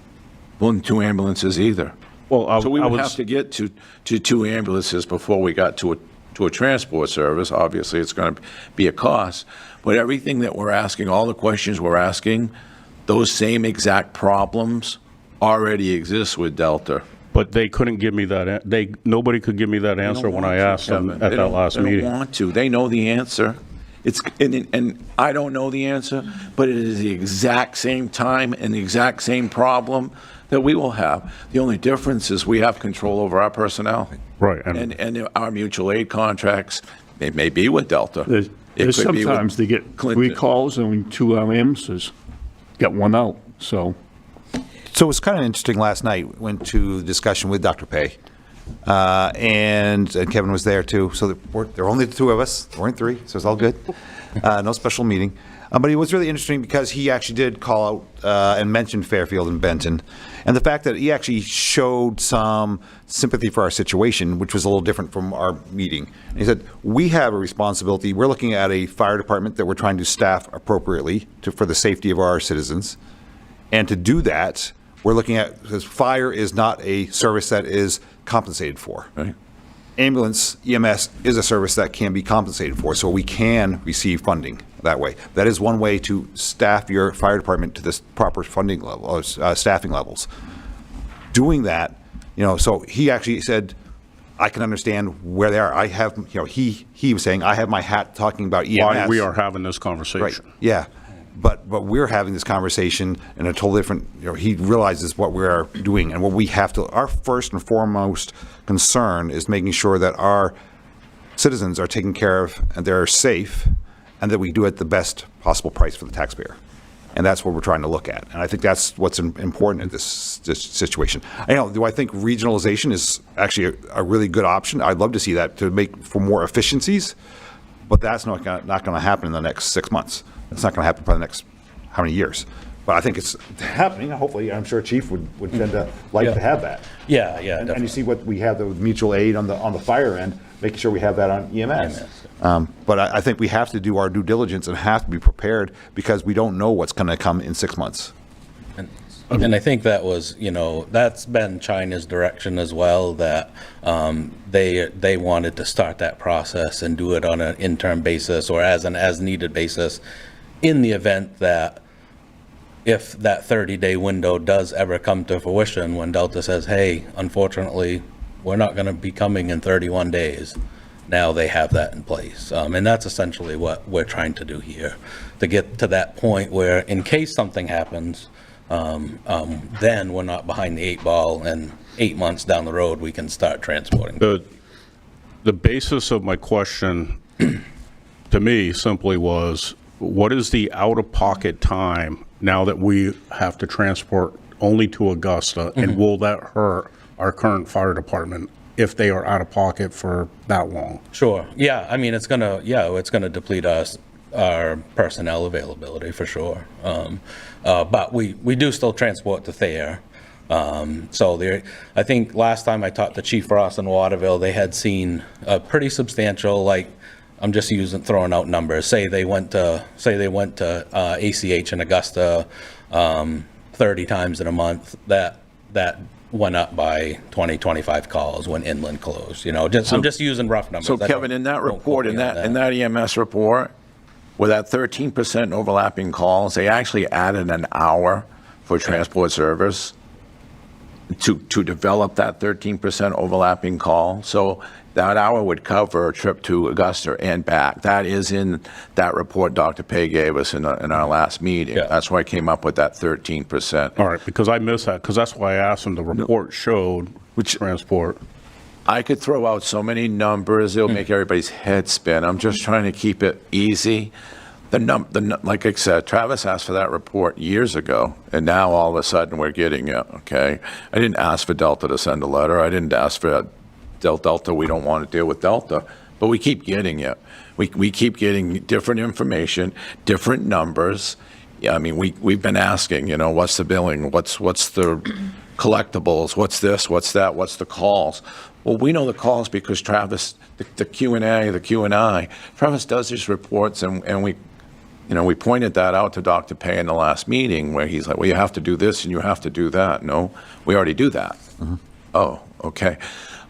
2 ambulances either. Well, So we would have to get to 2 ambulances before we got to a transport service. Obviously, it's going to be a cost. But everything that we're asking, all the questions we're asking, those same exact problems already exist with Delta. But they couldn't give me that. Nobody could give me that answer when I asked them at that last meeting. They don't want to. They know the answer. And I don't know the answer, but it is the exact same time and the exact same problem that we will have. The only difference is we have control over our personnel. Right. And our mutual aid contracts, it may be with Delta. There's sometimes they get 3 calls and 2 ambulances, get 1 out, so. So it was kind of interesting last night, went to the discussion with Dr. Pei, and Kevin was there too. So there were only the 2 of us, there weren't 3, so it's all good. No special meeting. But it was really interesting because he actually did call out and mention Fairfield and Benton, and the fact that he actually showed some sympathy for our situation, which was a little different from our meeting. And he said, we have a responsibility. We're looking at a fire department that we're trying to staff appropriately for the safety of our citizens. And to do that, we're looking at, because fire is not a service that is compensated for. Right. Ambulance, EMS, is a service that can be compensated for, so we can receive funding that way. That is one way to staff your fire department to this proper funding level, or staffing levels. Doing that, so he actually said, I can understand where they are. I have, he was saying, I have my hat talking about EMS. Why we are having this conversation. Right, yeah. But we're having this conversation in a totally different, he realizes what we are doing and what we have to, our first and foremost concern is making sure that our citizens are taken care of and they're safe and that we do it at the best possible price for the taxpayer. And that's what we're trying to look at. And I think that's what's important in this situation. Do I think regionalization is actually a really good option? I'd love to see that to make for more efficiencies, but that's not going to happen in the next 6 months. It's not going to happen for the next how many years. But I think it's happening. Hopefully, I'm sure Chief would tend to like to have that. Yeah, And you see what we have, the mutual aid on the fire end, making sure we have that on EMS. But I think we have to do our due diligence and have to be prepared because we don't know what's going to come in 6 months. And I think that was, that's been China's direction as well, that they wanted to start that process and do it on an interim basis or as an as-needed basis in the event that if that 30-day window does ever come to fruition, when Delta says, hey, unfortunately, we're not going to be coming in 31 days, now they have that in place. And that's essentially what we're trying to do here, to get to that point where in case something happens, then we're not behind the 8 ball, and 8 months down the road, we can start transporting. The basis of my question to me simply was, what is the out-of-pocket time now that we have to transport only to Augusta, and will that hurt our current fire department if they are out of pocket for that long? Sure. Yeah. I mean, it's gonna deplete our personnel availability for sure. But we do still transport to Thayer. So I think last time I talked to Chief Ross in Waterville, they had seen a pretty substantial, I'm just throwing out numbers. Say they went to ACH in Augusta 30 times in a month. That went up by 20, 25 calls when inland closed. I'm just using rough numbers. So Kevin, in that report, in that EMS report, with that 13% overlapping calls, they actually added an hour for transport service to develop that 13% overlapping call. So that hour would cover a trip to Augusta and back. That is in that report Dr. Pei gave us in our last meeting. Yeah. That's why I came up with that 13%. All right, because I missed that, because that's why I asked him. The report showed transport. I could throw out so many numbers, it'll make everybody's head spin. I'm just trying to keep it easy. like I said, Travis asked for that report years ago, and now all of a sudden we're getting it, okay? I didn't ask for Delta to send a letter. I didn't ask for Delta, we don't want to deal with Delta, but we keep getting it. We keep getting different information, different numbers. Yeah, I mean, we've been asking, you know, what's the billing? What's the collectibles? What's this? What's that? What's the calls? Well, we know the calls because Travis, the Q&I, Travis does his reports, and we, you know, we pointed that out to Dr. Pay in the last meeting where he's like, well, you have to do this and you have to do that. No, we already do that. Oh, okay.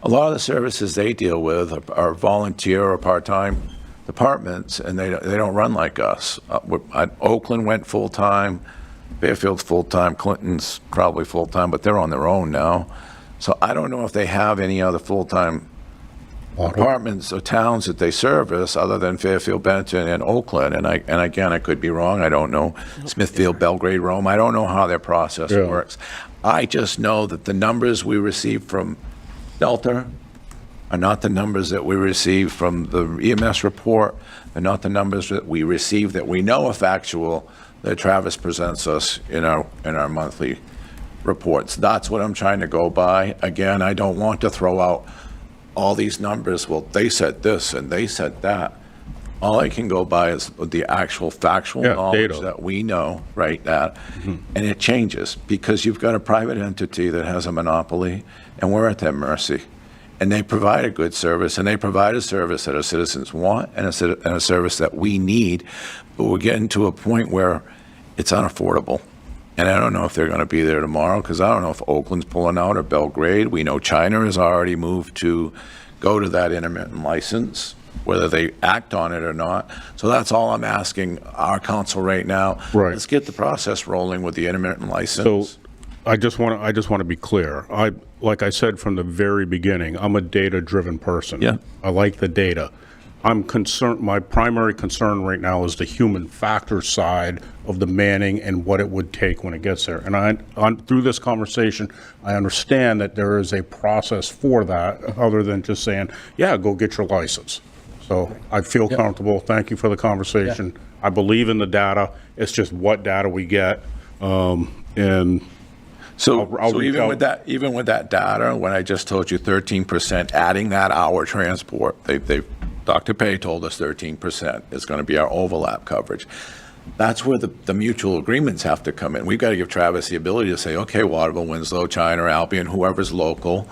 A lot of the services they deal with are volunteer or part-time departments, and they don't run like us. Oakland went full-time, Fairfield's full-time, Clinton's probably full-time, but they're on their own now. So I don't know if they have any other full-time departments or towns that they service other than Fairfield, Benton, and Oakland. And again, I could be wrong. I don't know. Smithfield, Belgrade, Rome. I don't know how their process works. I just know that the numbers we receive from Delta are not the numbers that we receive from the EMS report. They're not the numbers that we receive that we know are factual that Travis presents us in our monthly reports. That's what I'm trying to go by. Again, I don't want to throw out all these numbers. Well, they said this and they said that. All I can go by is the actual factual knowledge data that we know, right? That, and it changes because you've got a private entity that has a monopoly, and we're at their mercy. And they provide a good service, and they provide a service that our citizens want, and a service that we need. But we're getting to a point where it's unaffordable. And I don't know if they're going to be there tomorrow, because I don't know if Oakland's pulling out or Belgrade. We know China has already moved to go to that intermittent license, whether they act on it or not. So that's all I'm asking our council right now. Right. Let's get the process rolling with the intermittent license. So I just want to be clear. Like I said from the very beginning, I'm a data-driven person. Yeah. I like the data. I'm concerned, my primary concern right now is the human factor side of the manning and what it would take when it gets there. And through this conversation, I understand that there is a process for that other than just saying, yeah, go get your license. So I feel comfortable. Thank you for the conversation. I believe in the data. It's just what data we get. And So, I'll so reach out. even with that data, when I just told you 13%, adding that hour transport, Dr. Pay told us 13% is going to be our overlap coverage. That's where the mutual agreements have to come in. We've got to give Travis the ability to say, okay, Waterville, Winslow, China, Albion, whoever's local,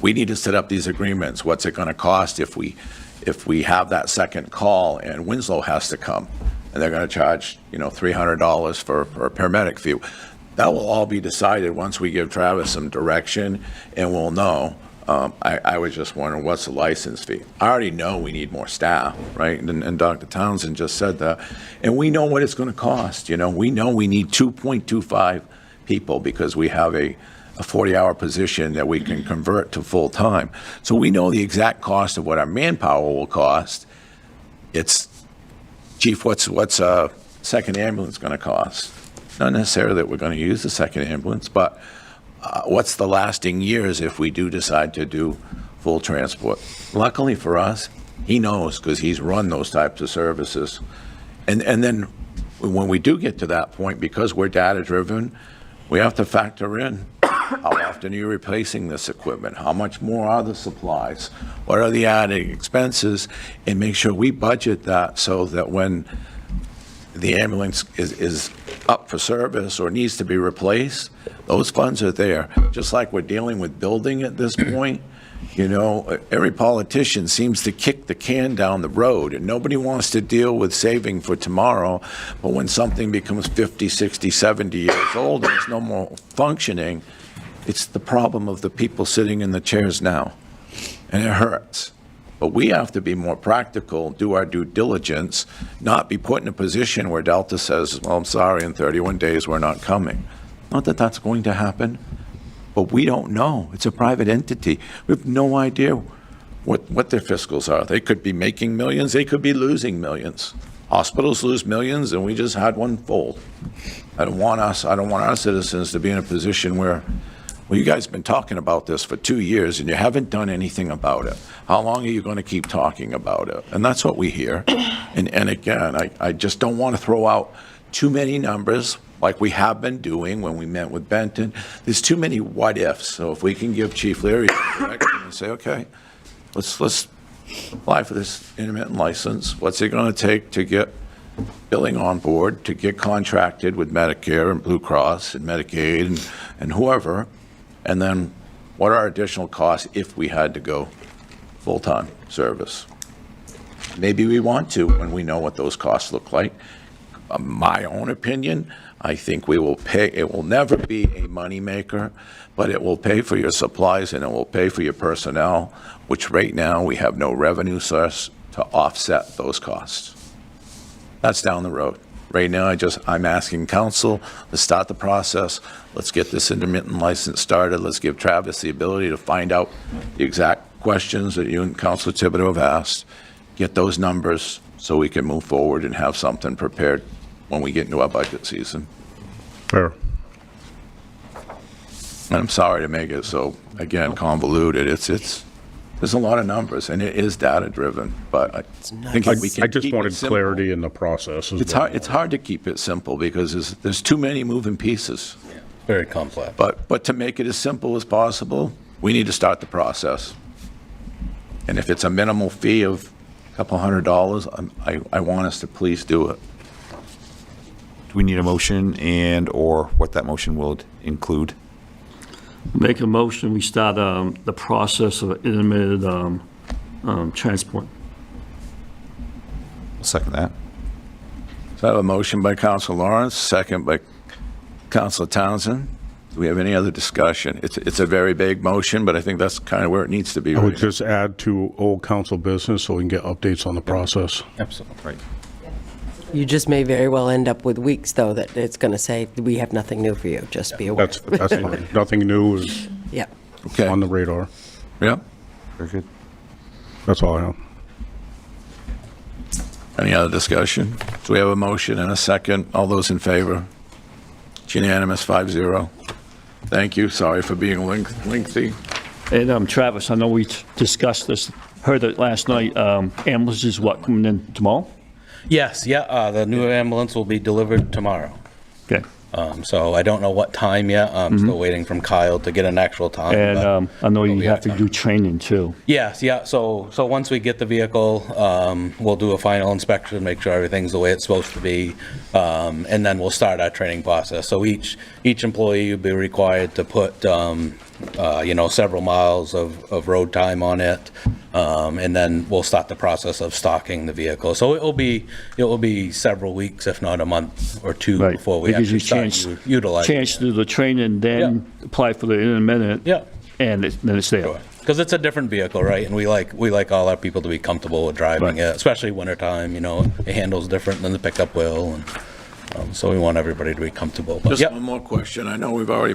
we need to set up these agreements. What's it going to cost if we have that second call and Winslow has to come and they're going to charge, $300 for a paramedic fee? That will all be decided once we give Travis some direction, and we'll know. I was just wondering, what's the license fee? I already know we need more staff, right? And Dr. Townsend just said that. And we know what it's going to cost. We know we need 2.25 people because we have a 40-hour position that we can convert to full-time. So we know the exact cost of what our manpower will cost. It's, Chief, what's a second ambulance going to cost? Not necessarily that we're going to use the second ambulance, but what's the lasting years if we do decide to do full transport? Luckily for us, he knows because he's run those types of services. And then when we do get to that point, because we're data-driven, we have to factor in how often are you replacing this equipment? How much more are the supplies? What are the added expenses? And make sure we budget that so that when the ambulance is up for service or needs to be replaced, those funds are there. Just like we're dealing with building at this point, every politician seems to kick the can down the road, and nobody wants to deal with saving for tomorrow. But when something becomes 50, 60, 70 years old and it's no more functioning, it's the problem of the people sitting in the chairs now, and it hurts. But we have to be more practical, do our due diligence, not be put in a position where Delta says, well, I'm sorry, in 31 days we're not coming. Not that that's going to happen, but we don't know. It's a private entity. We have no idea what their fiscals are. They could be making millions, they could be losing millions. Hospitals lose millions, and we just had one fold. I don't want our citizens to be in a position where Well, you guys have been talking about this for 2 years, and you haven't done anything about it. How long are you going to keep talking about it? And that's what we hear. And again, I just don't want to throw out too many numbers like we have been doing when we met with Benton. There's too many what-ifs. So if we can give Chief Leary direction and say, okay, let's apply for this intermittent license. What's it going to take to get billing on board, to get contracted with Medicare and Blue Cross and Medicaid and whoever? And then what are our additional costs if we had to go full-time service? Maybe we want to when we know what those costs look like. My own opinion, I think we will pay. It will never be a moneymaker, but it will pay for your supplies and it will pay for your personnel, which right now we have no revenue source to offset those costs. That's down the road. Right now, I'm asking council to start the process. Let's get this intermittent license started. Let's give Travis the ability to find out the exact questions that you and Councilor Thibodeau have asked, get those numbers so we can move forward and have something prepared when we get into our budget season. Fair. And I'm sorry to make it so, again, convoluted. There's a lot of numbers, and it is data-driven, but I think if we can I just keep it wanted simple. clarity in the process. It's hard to keep it simple because there's too many moving pieces. Very complex. But to make it as simple as possible, we need to start the process. And if it's a minimal fee of a couple $100, I want us to please do it. Do we need a motion and/or what that motion will include? Make a motion, we start the process of intermittent transport. I'll second that. So I have a motion by Councilor Lawrence, second by Councilor Townsend. Do we have any other discussion? It's a very big motion, but I think that's kind of where it needs to be. I would right? just add to old council business so we can get updates on the process. Absolutely. Right. You just may very well end up with weeks, though, that it's going to say, we have nothing new for you, just be aware. That's fine. Nothing new is Yeah. Okay. on the radar. Yeah. Very good. That's all I have. Any other discussion? So we have a motion and a second. All those in favor? It's unanimous, 5-0. Thank you. Sorry for being lengthy. And Travis, I know we discussed this, heard it last night, ambulance is what, coming in tomorrow? Yes, yeah, the new ambulance will be delivered tomorrow. Okay. So I don't know what time yet. I'm still waiting from Kyle to get an actual time. And I know but you we have to time. do training too. Yes, yeah, so once we get the vehicle, we'll do a final inspection, make sure everything's the way it's supposed to be, and then we'll start our training process. So each employee will be required to put, several miles of road time on it, and then we'll start the process of stocking the vehicle. So it will be several weeks, if not a month or two, Right. before we Because you actually start utilizing it. Chance to do the training, then apply for the intermittent. Yeah. And then it's there. Because it's a different vehicle, right? And we like all our people to be comfortable with driving Right. it, especially wintertime, it handles different than the pickup will. And so we want everybody to be comfortable. But Just yep. one more question. I know we've already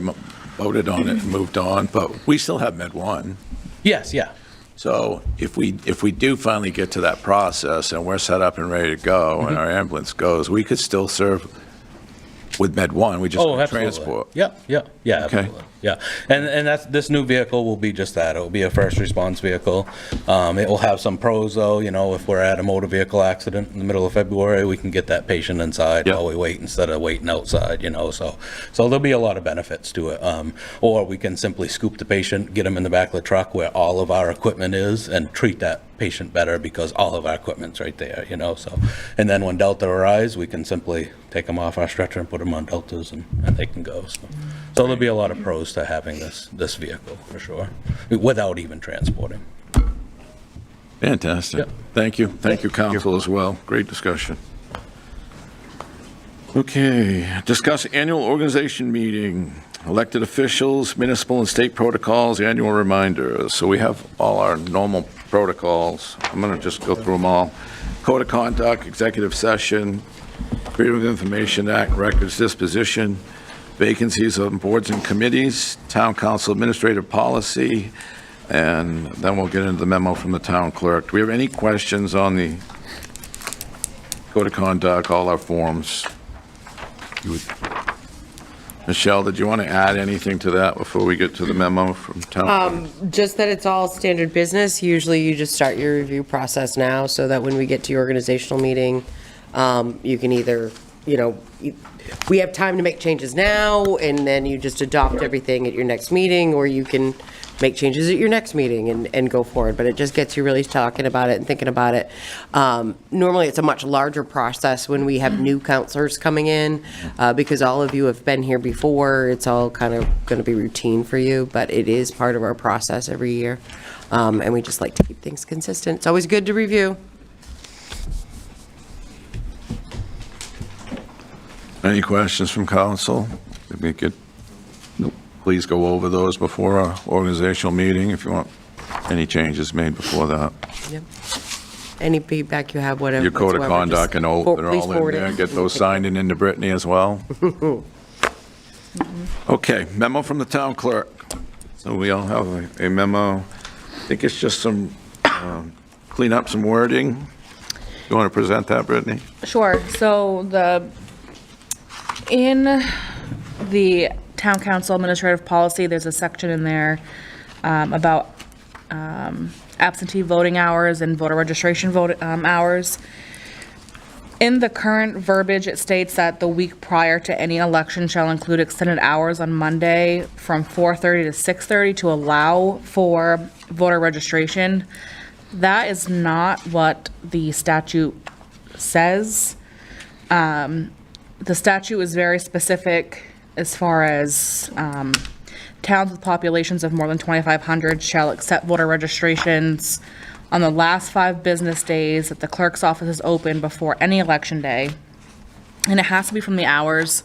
voted on it and moved on, but we still have Med 1. Yes, yeah. So if we do finally get to that process and we're set up and ready to go and our ambulance goes, we could still serve with Med 1. We just Oh, don't absolutely. transport. Yeah. Okay. Absolutely. Yeah, and this new vehicle will be just that. It will be a first response vehicle. It will have some pros though. If we're at a motor vehicle accident in the middle of February, we can get that patient inside Yep. while we wait instead of waiting outside. So there'll be a lot of benefits to it. Or we can simply scoop the patient, get him in the back of the truck where all of our equipment is, and treat that patient better because all of our equipment's right there. So, and then when Delta arrives, we can simply take them off our stretcher and put them on Deltas, and they can go. So there'll be a lot of pros to having this vehicle for sure, without even transporting. Fantastic. Yep. Thank you. Thank you, council, as well. Great discussion. Okay, discuss annual organization meeting, elected officials, municipal and state protocols, annual reminders. So we have all our normal protocols. I'm going to just go through them all. Code of conduct, executive session, Freedom of Information Act, records disposition, vacancies on boards and committees, town council administrative policy, and then we'll get into the memo from the town clerk. Do we have any questions on the code of conduct, all our forms? Michelle, did you want to add anything to that before we get to the memo from town? Just that it's all standard business. Usually you just start your review process now so that when we get to your organizational meeting, you can either, we have time to make changes now and then you just adopt everything at your next meeting, or you can make changes at your next meeting and go forward. But it just gets you really talking about it and thinking about it. Normally, it's a much larger process when we have new counselors coming in, because all of you have been here before. It's all kind of going to be routine for you, but it is part of our process every year. And we just like to keep things consistent. It's always good to review. Any questions from council? If we could, please go over those before our organizational meeting if you want any changes made before that. Yep. Any feedback you have, whatever. Your code of whatsoever, conduct and oath, they're please all in forward there. it. Get those signed and into Brittany as well. Okay, memo from the town clerk. So we all have a memo. I think it's just some, clean up some wording. You want to present that, Brittany? Sure. So in the town council administrative policy, there's a section in there about absentee voting hours and voter registration hours. In the current verbiage, it states that the week prior to any election shall include extended hours on Monday from 4:30 to 6:30 to allow for voter registration. That is not what the statute says. The statute is very specific as far as towns with populations of more than 2,500 shall accept voter registrations on the last 5 business days that the clerk's office is open before any election day. And it has to be from the hours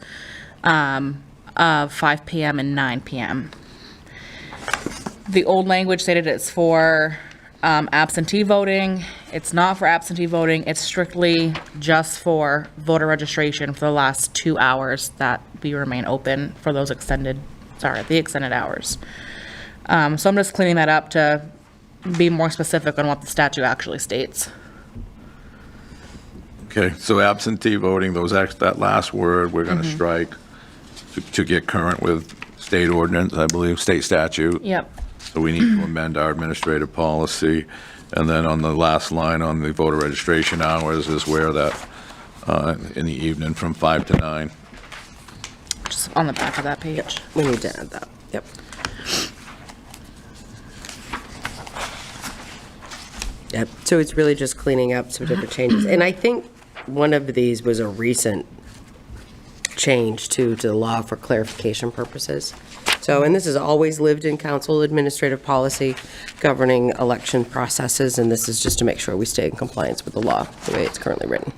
of 5 p.m. and 9 p.m. The old language stated it's for absentee voting. It's not for absentee voting. It's strictly just for voter registration for the last 2 hours that we remain open for those the extended hours. So I'm just cleaning that up to be more specific on what the statute actually states. Okay, so absentee voting, that last word, we're going to strike to get current with state ordinance, I believe, state statute. Yep. So we need to amend our administrative policy. And then on the last line on the voter registration hours is where that, in the evening from 5 to 9. Just on the back of that page. We need to add that. Yep. Yep. So it's really just cleaning up some different changes. And I think one of these was a recent change to the law for clarification purposes. So, and this has always lived in council administrative policy governing election processes, and this is just to make sure we stay in compliance with the law the way it's currently written.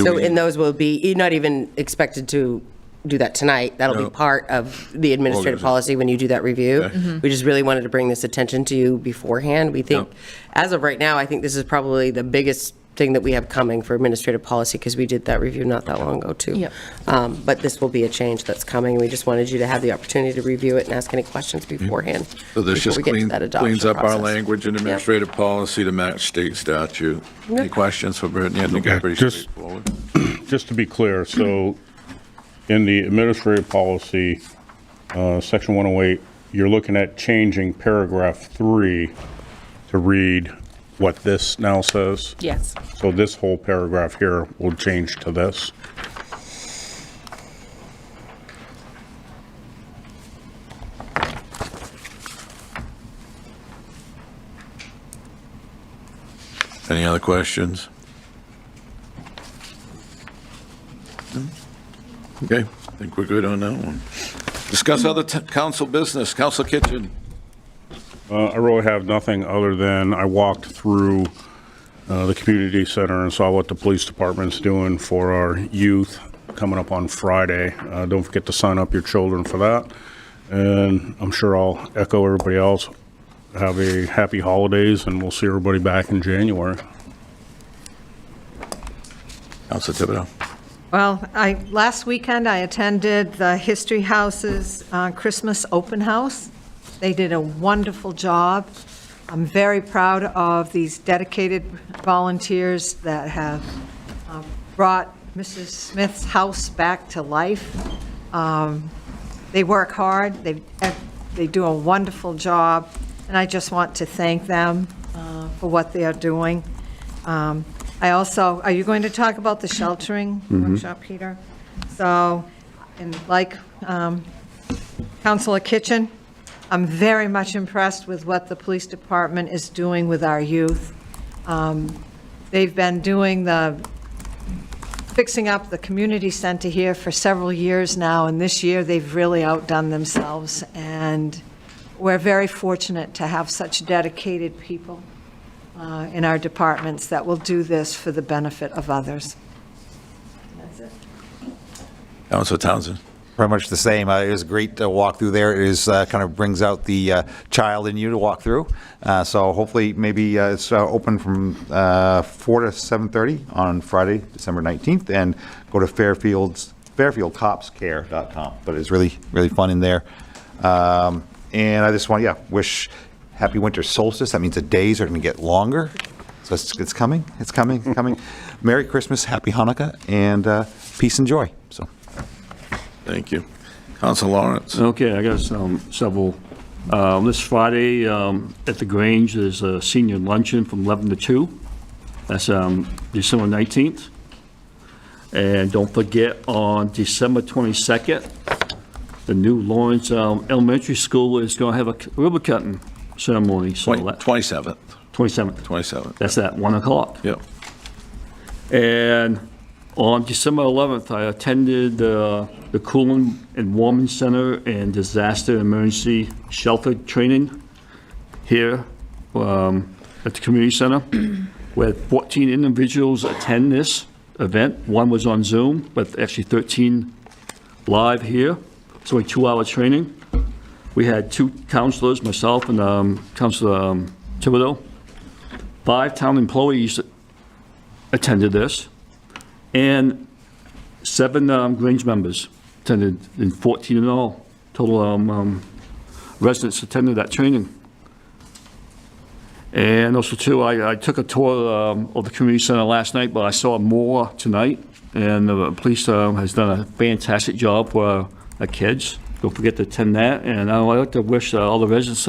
So, and those will be, you're not even expected to do that tonight. That'll be part of the administrative policy when you do that review. Okay. We just really wanted to bring this attention to you beforehand. We think, as of right now, I think this is probably the biggest thing that we have coming for administrative policy, because we did that review not that long ago, too. Yep. But this will be a change that's coming. We just wanted you to have the opportunity to review it and ask any questions beforehand. So this before just we get to that adoption cleans up our process. language in administrative policy to match state statute. Any questions for Brittany? I think it's pretty Just- straightforward. Just to be clear, so in the administrative policy, section 108, you're looking at changing paragraph 3 to read what this now says? Yes. So this whole paragraph here will change to this? Any other questions? Okay, I think we're good on that one. Discuss other council business. Council Kitchen. I really have nothing other than I walked through the community center and saw what the police department's doing for our youth coming up on Friday. Don't forget to sign up your children for that. And I'm sure I'll echo everybody else. Have a happy holidays, and we'll see everybody back in January. Council Thibodeau. Well, last weekend, I attended the History House's Christmas open house. They did a wonderful job. I'm very proud of these dedicated volunteers that have brought Mrs. Smith's house back to life. They work hard, they do a wonderful job, and I just want to thank them for what they are doing. I also, are you going to talk about the sheltering workshop, Peter? So, and like Councilor Kitchen, I'm very much impressed with what the police department is doing with our youth. They've been doing fixing up the community center here for several years now, and this year they've really outdone themselves, and we're very fortunate to have such dedicated people in our departments that will do this for the benefit of others. That's it. Councilor Townsend. Pretty much the same. It was a great walk through there. It is kind of brings out the child in you to walk through. So hopefully maybe it's open from 4 to 7:30 on Friday, December 19th, and go to fairfieldcopscare.com. But it's really, really fun in there. And I just want, wish happy winter solstice. That means the days are going to get longer. So it's coming. It's coming. It's coming. Merry Christmas, Happy Hanukkah, and peace and joy. So. Thank you. Councilor Lawrence. Okay, I got several. This Friday at the Grange, there's a senior luncheon from 11 to 2. That's December 19th. And don't forget, on December 22nd, the new Lawrence Elementary School is going to have a ribbon cutting ceremony. So 27th. 27th. 27th. That's at 1 o'clock. Yep. And on December 11th, I attended the Cooling and Warming Center and Disaster Emergency Shelter Training here at the Community Center. We had 14 individuals attend this event. One was on Zoom, but actually 13 live here. So a 2-hour training. We had 2 counselors, myself and Councilor Thibodeau. 5 town employees attended this. And 7 Grange members attended, and 14 in all. Total residents attended that training. And also, too, I took a tour of the community center last night, but I saw more tonight. And the police has done a fantastic job for our kids. Don't forget to attend that. And I'd like to wish all the residents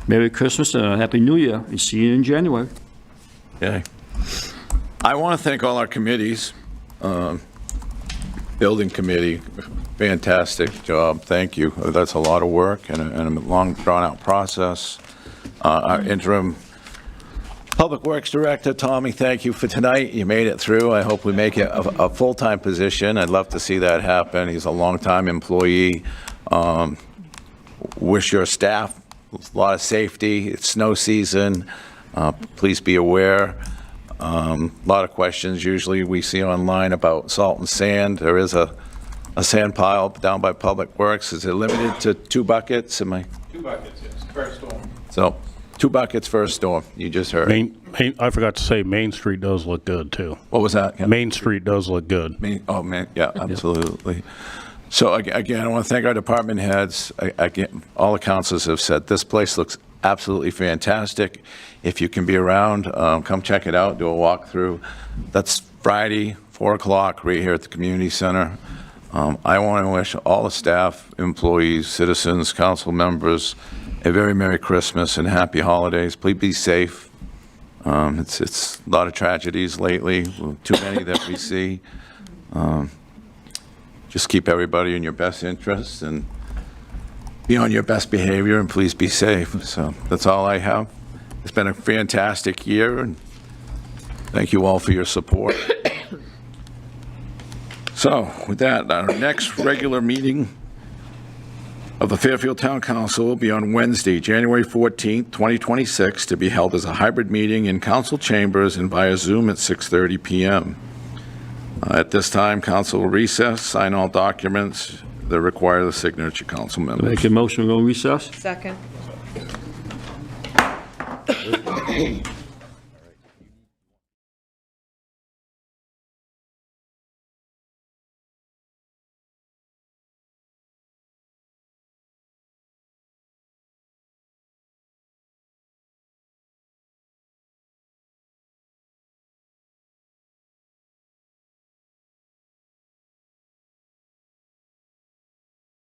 Merry Christmas and a Happy New Year, and see you in January. Okay. I want to thank all our committees. Building committee, fantastic job. Thank you. That's a lot of work and a long, drawn-out process. Our interim Public Works Director, Tommy, thank you for tonight. You made it through. I hope we make it a full-time position. I'd love to see that happen. He's a long-time employee. Wish your staff a lot of safety. It's snow season. Please be aware. A lot of questions usually we see online about salt and sand. There is a sand pile down by Public Works. Is it limited to 2 buckets? 2 buckets, yes, per storm. So 2 buckets for a storm, you just heard. I forgot to say, Main Street does look good, too. What was that? Yeah. Main Street does look good. Oh, man, yeah, absolutely. So again, I want to thank our department heads. Again, all the councilors have said this place looks absolutely fantastic. If you can be around, come check it out, do a walkthrough. That's Friday, 4 o'clock, right here at the community center. I want to wish all the staff, employees, citizens, council members a very Merry Christmas and Happy Holidays. Please be safe. It's a lot of tragedies lately, too many that we see. Just keep everybody in your best interests and be on your best behavior, and please be safe. So that's all I have. It's been a fantastic year, and thank you all for your support. So with that, our next regular meeting of the Fairfield Town Council will be on Wednesday, January 14th, 2026, to be held as a hybrid meeting in council chambers and via Zoom at 6:30 p.m. At this time, council will recess, sign all documents that require the signature council members. Make a motion to go recess? Second.